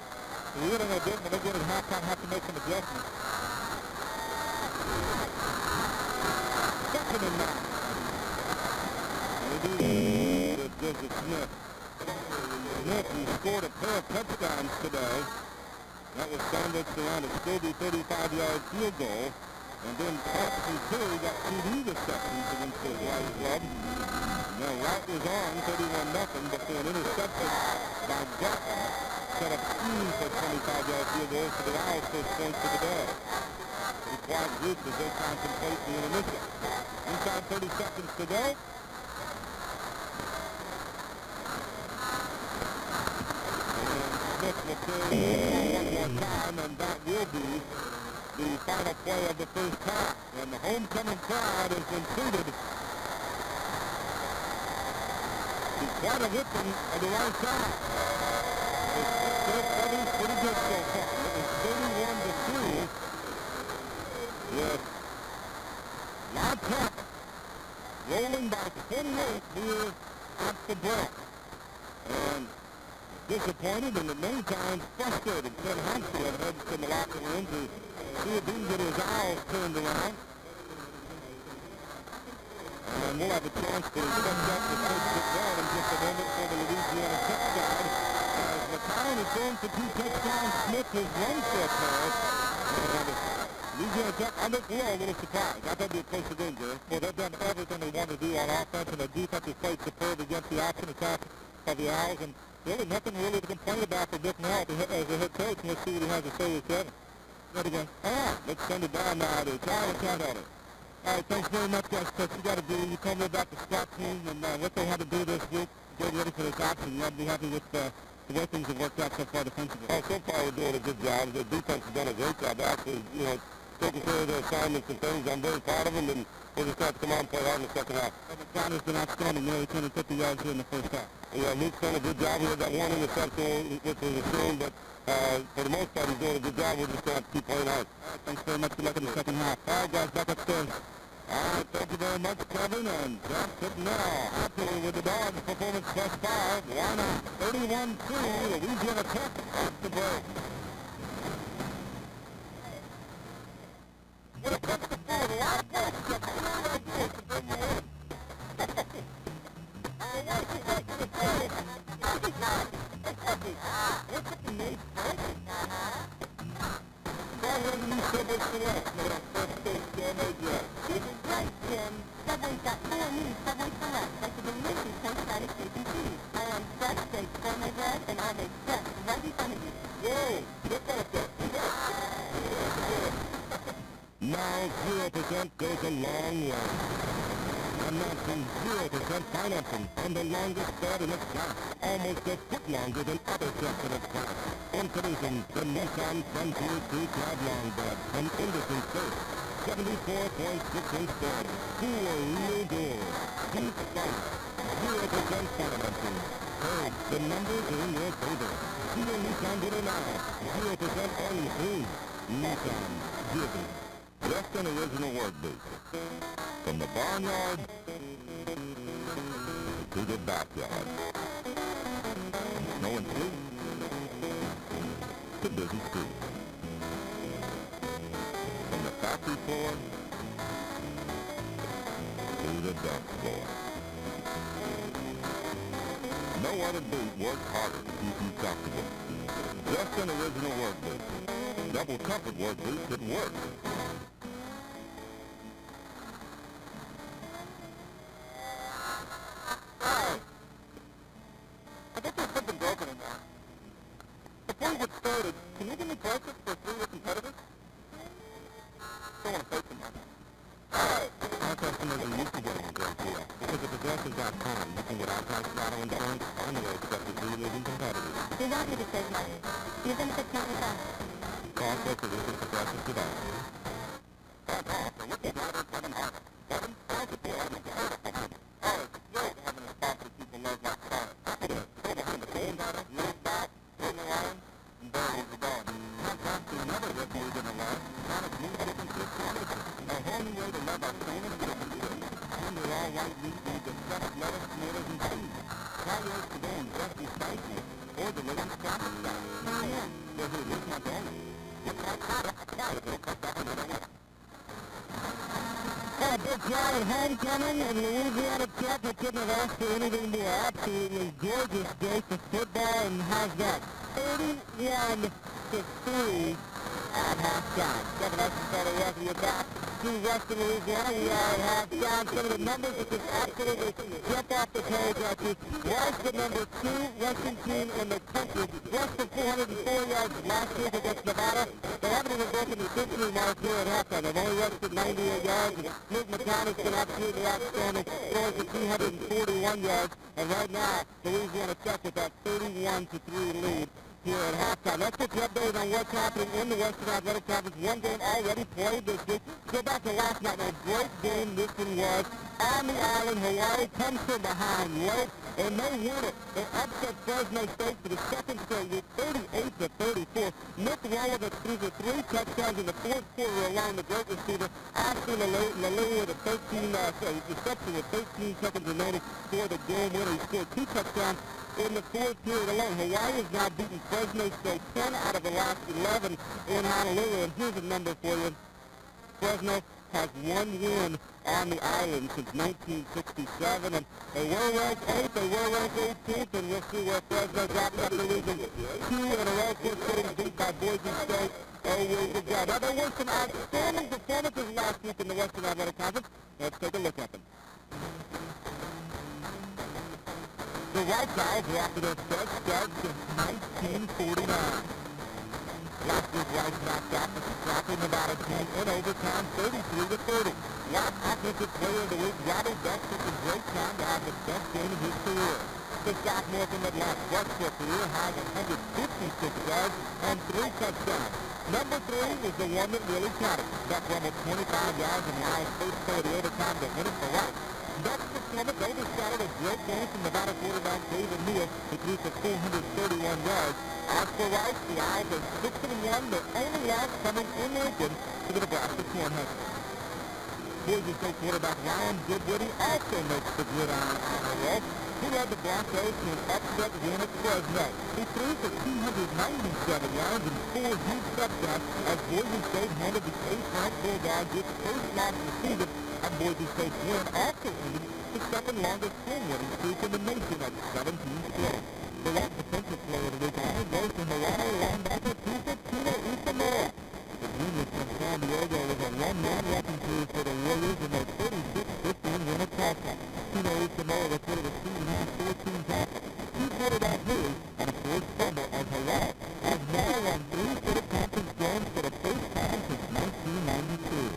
the leader they did when they get at halftime have to make some adjustments. Second and 9. Joseph Smith. Smith, who scored a pair of touchdowns today. That was sandwiched around a Scobie 35-yard field goal. And then Paxton Terry got 2 receptions against the Rice club. Now Wright was on 31-0 before an interception by Jackson set up Keene for 25-yard field goals for the Owls' first points of the day. The quiet group as they contemplate the intermission. Inside 30 seconds to go. Smith will carry one more time, and that will be the final play of the first half. And the homecoming crowd has been treated to quite a whipping of the right side. It's pretty good so far. It was 31-3 with Lod Tech rolling by 28 here at the break. And disappointed and in the meantime frustrated. Ken Hansfield heads to the locker room to see if he can get his Owls turned around. And we'll have a chance to check out the first get down in just a moment for the Louisiana Tech side. As McCown is going for 2 touchdowns, Smith has run for a pass. And Louisiana Tech, I'm just a little surprised. I thought they'd be close to game there. Well, they've done everything they want to do on offense, and the defense has played superb against the option attack of the Owls. And really nothing really to complain about for Dick Nell as a head coach. Let's see what he has to say with 7. That again. All right, let's send it down now to Tyler Canada. All right, thanks very much, guys. What you got to do, you come about the SWAT team and what they had to do this week, get ready for this option. You ought to be happy with the way things have worked out so far defensively. Oh, so far we're doing a good job. The defense has done a great job. Actually, taking care of their assignments and things. I'm very proud of them, and we'll just have to come out and play hard in the second half. McCown has been outstanding. Nearly 250 yards here in the first half. Yeah, Luke's done a good job. We had that one interception, which was assumed, but for the most part, he's doing a good job. We're just going to have to keep playing hard. All right, thanks very much. Good luck in the second half. All right, guys, back upstairs. All right, thank you very much, Kevin, and that's it now. Happy with the Dogs performance +5. Why not? 31-2, Louisiana Tech off the break. When it comes to food, a lot of folks get clear ideas to bring you in. Subway's got 4 new Subway Selects, like the delicious toast-side steak cheese. I own fresh steak, gourmet bread, and I make just right in front of you. Whoa, look at that. Now 0% goes a long way. Announcing 0% financing on the longest bed in its class, almost a foot longer than other sets in its class. Introducing the Nissan Frontier 2 Cab Long Bed from Industry State. 74.6-inch bed, cool real door, deep sight, 0% financing. Hey, the numbers are in your favor. See your Nissan dealer now. 0% only free. Nissan, giving. Just an original work booth. From the barnyard to the backyard. Snow and sleet to busy streets. From the factory floor to the dust floor. No other booth works harder to keep you comfortable. Just an original work booth. Double comfort work booth that works. Can you give me prices for 3 competitors? Don't want to pay too much. Alright. Our customers are used to getting a great deal. Because at Progressive.com, you can get outside auto insurance anywhere except the 3 leading competitors. We want you to save money. Use benefits not with us. Call for solutions Progressive today. That's all for Ricky Driver, Kevin Hart. Kevin, thank you for having me. Alright, it's great having a sponsor keep more than a lot. Not a blue chicken to a whole new way to love our famous chicken chips. Tender all white meat made with fresh lettuce, tomatoes, and cheese. Try yours today in zesty spicy or delicious chocolate sauce. So here, here's my dog. A big crowd at homecoming, and Louisiana Tech couldn't have asked for anything more. Absolutely gorgeous day for football, and how's that? 31-3 at halftime. Kevin Hutchinson welcome you back to Western Louisiana. We are at halftime. Some of the numbers that just absolutely jump off the page at you. Was the number 2 rushing team in the country. Rushed for 404 yards last week against Nevada. They haven't even broken the century mark here at halftime. They've only rushed for 98 yards. And Luke McCown has been absolutely outstanding. Scores for 241 yards. And right now, Louisiana Tech with that 31-3 lead here at halftime. Let's get you updated on what's happening in the Western Athletic Conference. One game already played this week. Go back to last night. A great game this one was. On the island, Hawaii comes from behind late, and they win it. They upset Fresno State for the second straight week, 38-34. Nick Rolovich threw for 3 touchdowns in the fourth quarter along the great receiver. Austin Lalou with a 13 reception with 13 seconds remaining for the game winner. He scored 2 touchdowns in the fourth period alone. Hawaii has now beaten Fresno State 10 out of the last 11 in Honolulu. And here's a number for you. Fresno has 1 win on the island since 1967, and they were ranked 8th, they were ranked 18th, and we'll see where Fresno drops after losing 2 in a row, getting beat by Boise State a week ago. Now, there were some outstanding performances last week in the Western Athletic Conference. Let's take a look at them. The White Guys are after their first start since 1949. Last week, Rice knocked out the Crappy Nevada team in overtime, 33-30. Last offensive player of the week, Robbie Beck took a great time to have the best game of his career. The sophomore from Atlanta rushed for a career high 156 yards and 3 touchdowns. Number 3 was the one that really counted. Beck rumbled 25 yards and Lyle's first play of the overtime to win it for Rice. Beck's performance overshadowed a great game from Nevada quarterback David Neal, who threw for 431 yards. As for Rice, the Owls are 6-1, their only loss coming in Lincoln to the Nebraska Cornhuskers. Boise State quarterback Ryan Goodwitty also makes the gridiron on the road. He led the Broncos to an upset win at Fresno. He threw for 297 yards and 4 huge touchdowns as Boise State handed the 8th-ranked Bulldogs its first loss of the season, and Boise State's win also ended the second-longest home-winning streak in the nation at 17 straight. The right defensive player of the week honor goes to Hawaii linebacker Tino Usamora. The junior from San Diego was a one-man wrecking crew for the Warriors in their 36-15 win at Tulsa. Tino Usamora recorded a season-high 14 tackles, 2 quarterback hits, and a forced fumble as Hawaii has now won 3 straight conference games for the first time since 1992.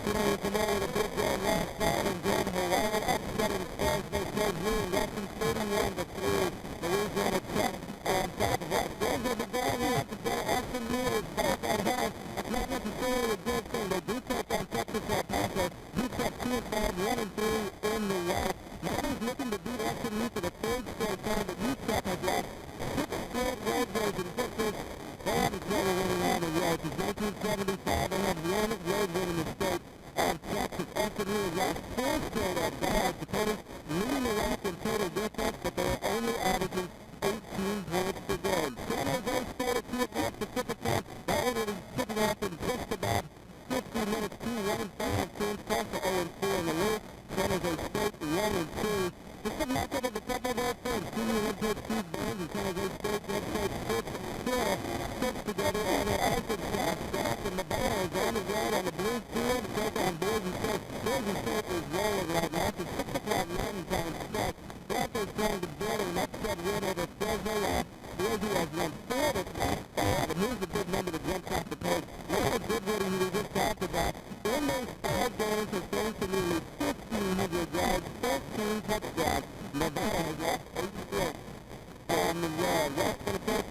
Tino Usamora with a big game last night and joined Hawaii upsetting Fresno State Blue Russian 31-3. Louisiana Tech on top of that. Fresno began after the SMU is back at home. It's not necessarily a good thing. They do take on Texas El Paso. UTEP 2-5, 1-3 in the West. Mary's looking to beat SMU for the 3rd straight time, but UTEP has lost 6 straight road games in Texas. They haven't trouble winning on the road. Since 1975, they have 1 road win in the state. And Texas SMU has lost 4 straight at Dallas Dakota, leading the West in total defense, but they are only averaging 18 points per game. San Jose State at 2 o'clock Pacific time. That one will be kicking off in just about 15 minutes. 2-1 teams. Tulsa 0-4 in the league. San Jose State 1-2. This is a matchup of a couple of old friends. Senior head coach Steve Burns and San Jose State head coach Chris Hill sits together on the Arkansas staff, and Nevada is on the road on the blue field to take on Boise State. Boise State is rolling right now. It's a 6 o'clock Mountain Time start. Broncos trying to build an upset win over Fresno. Boise has won 4 of its last 5, and here's the big number that jumps off the page. Ryan Goodwitty, who we just talked about, in those 5 games has thrown for nearly 1,500 yards, 13 touchdowns. Nevada has lost 8 straight on the road. That's going to take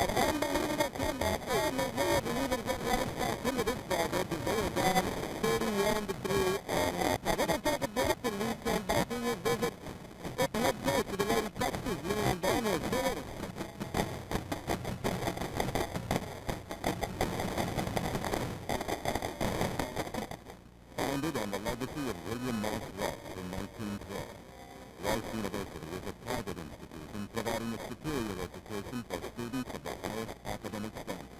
an unbelievable comeback on the road and even get right back into this ball game because they are down 31-3 at halftime. We're going to take a break and we come back and we'll visit the head coach of the Lady Texans, Leon Daniels. providing a superior education for students of the highest academic standards.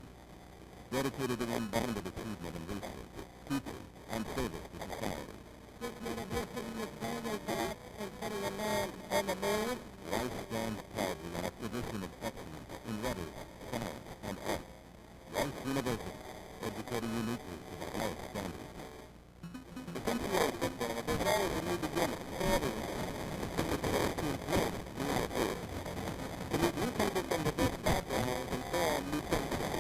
Dedicated to unbounded achievement and research, people, and service to society. This university is playing a part in putting a man on the moon. Rice stands proudly on a tradition of excellence in letters, science, and art. Rice University, educating uniquely to the highest standards. The punctuation system is always a new beginning. To meet new people from diverse backgrounds and form new cultures.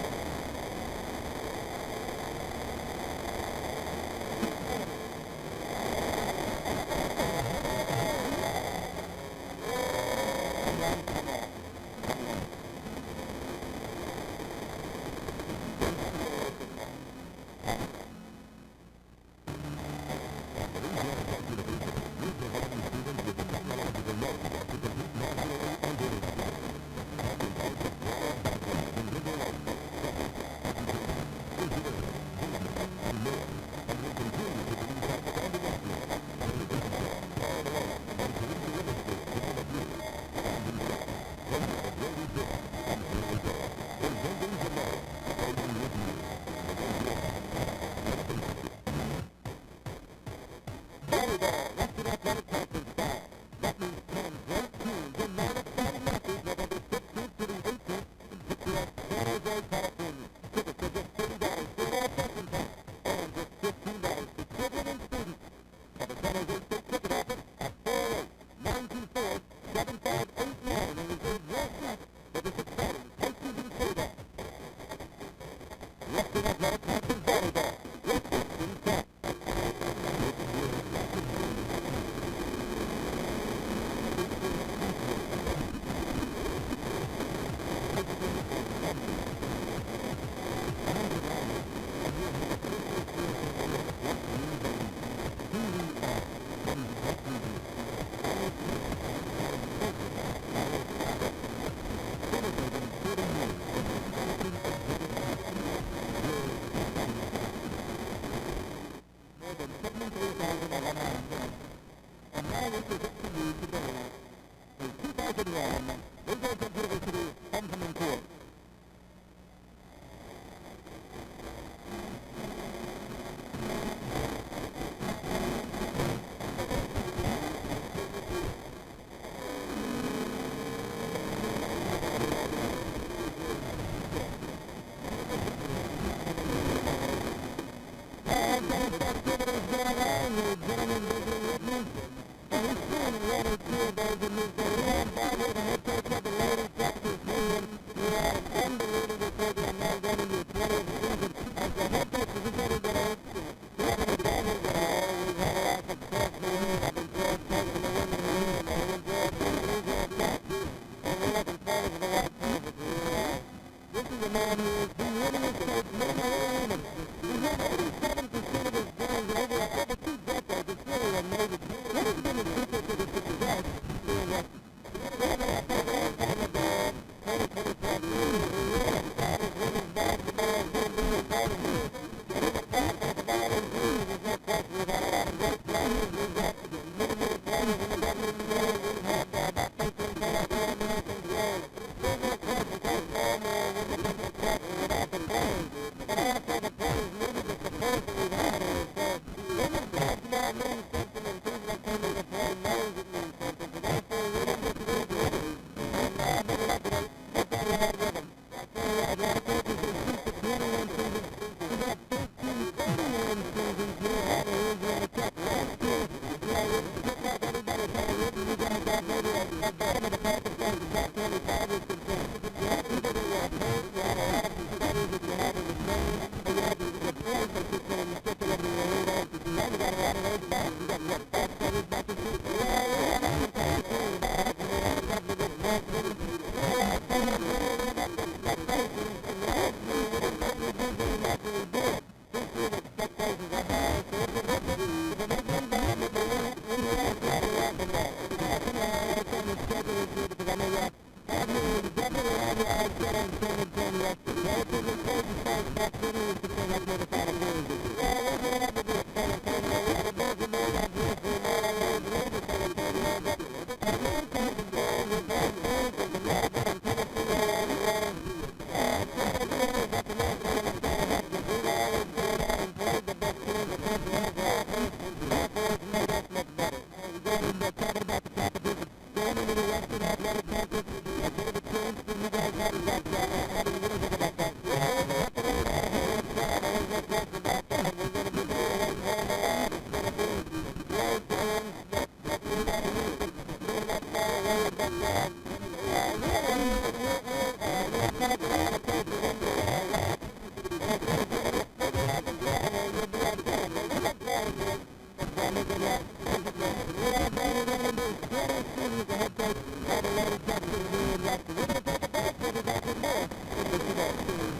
after. We're going to take a break. We'll be back with more of the football series.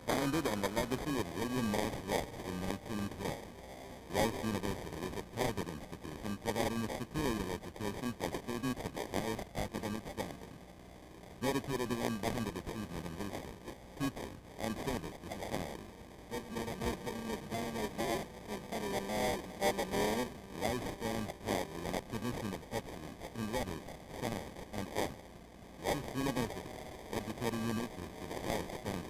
Founded on the legacy of William Morris Rusk in 1912, Rice University is a private institution providing a superior education for students of the highest academic standing, dedicated to unbounded achievement in research, teaching, and service to society. This university is known as Rice for putting a man on the moon. Rice stands proudly in a tradition of excellence in letters, science, and art. Rice University, educating uniquely to the highest standards.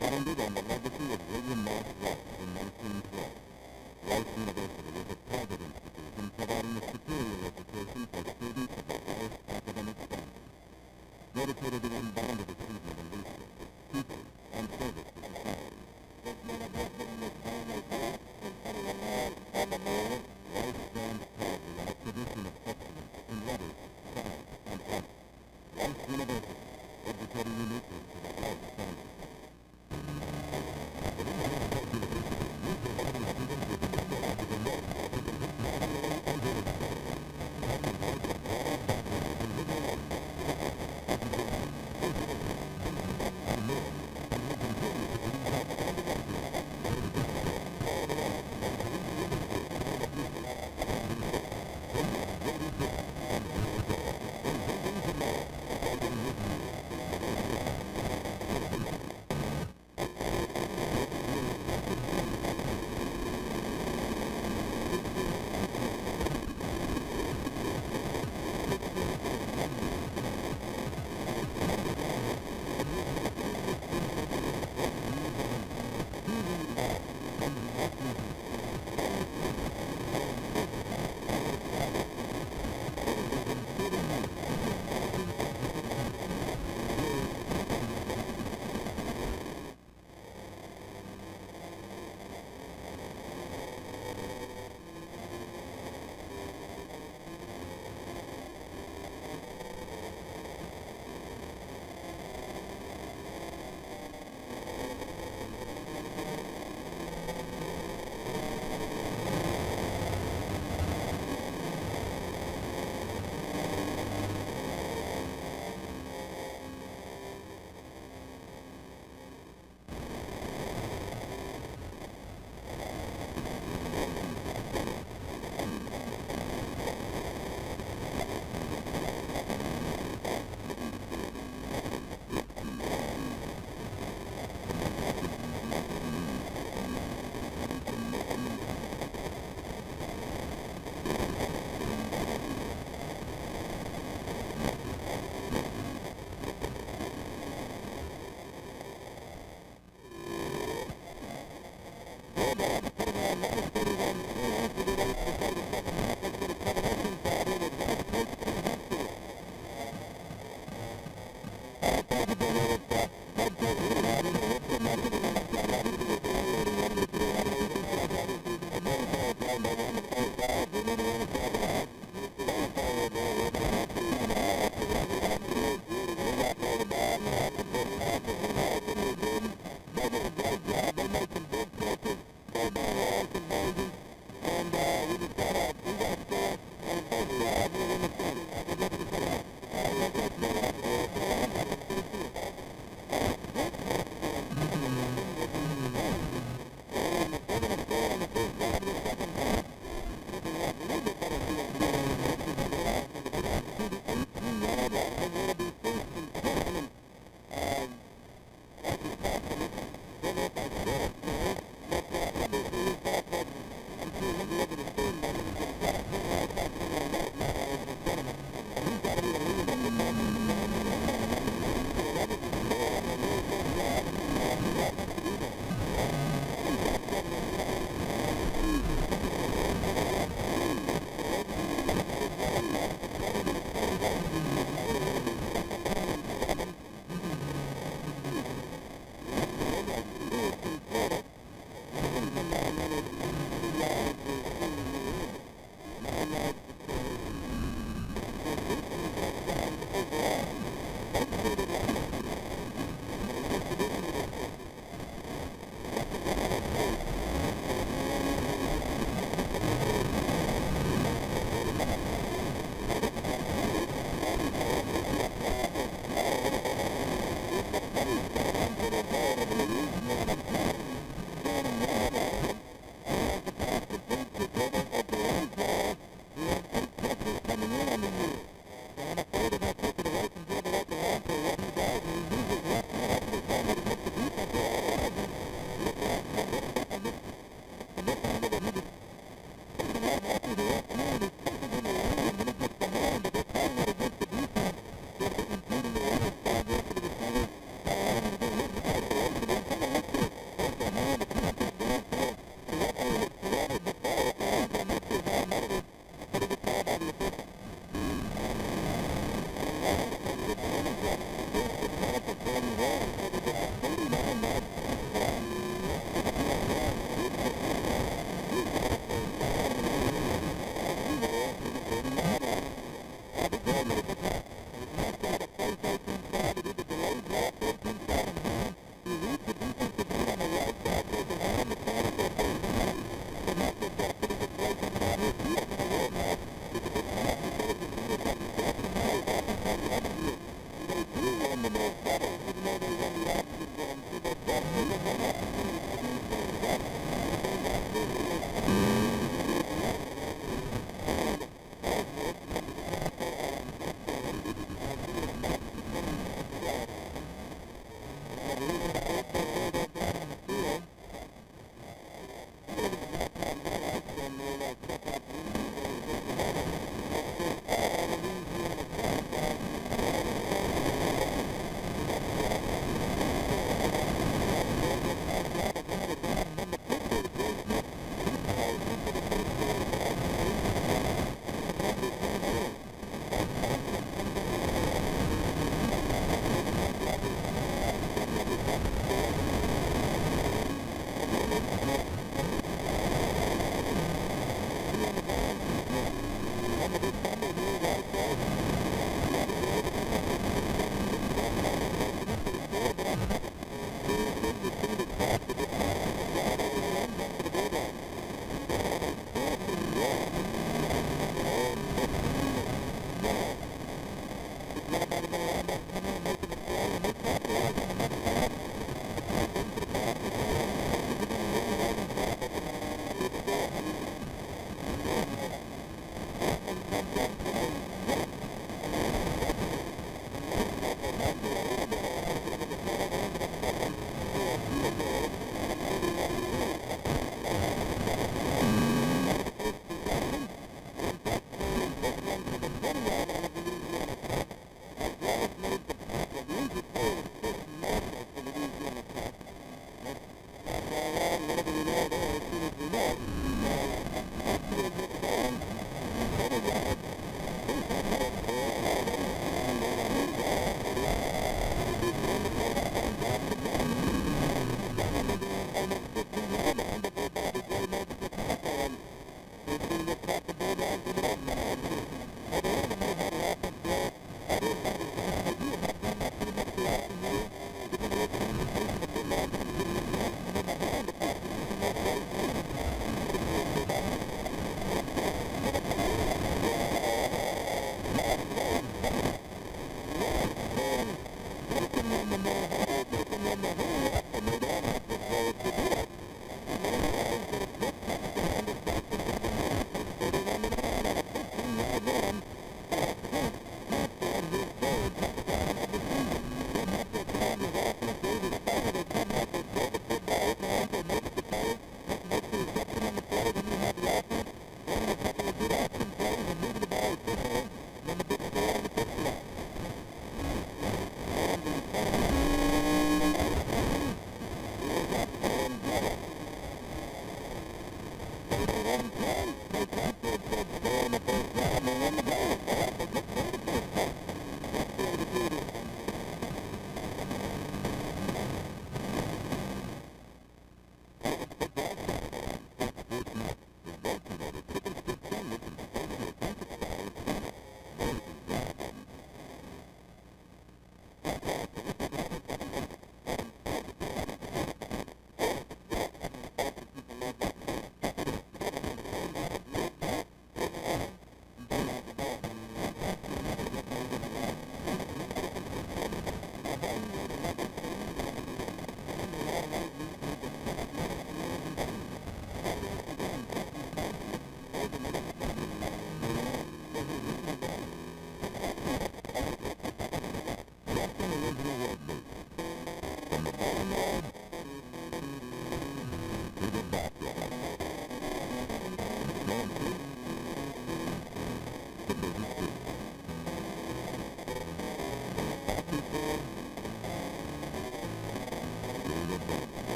Founded on the legacy of William Morris Rusk in 1912, Rice University is a private institution providing a superior education for students of the highest academic standards, dedicated to unbounded achievement in research, teaching, and service to society. This university is known as Rice for putting a man on the moon. Rice stands proudly in a tradition of excellence in letters, science, and art. Rice University, educating uniquely to the highest standards.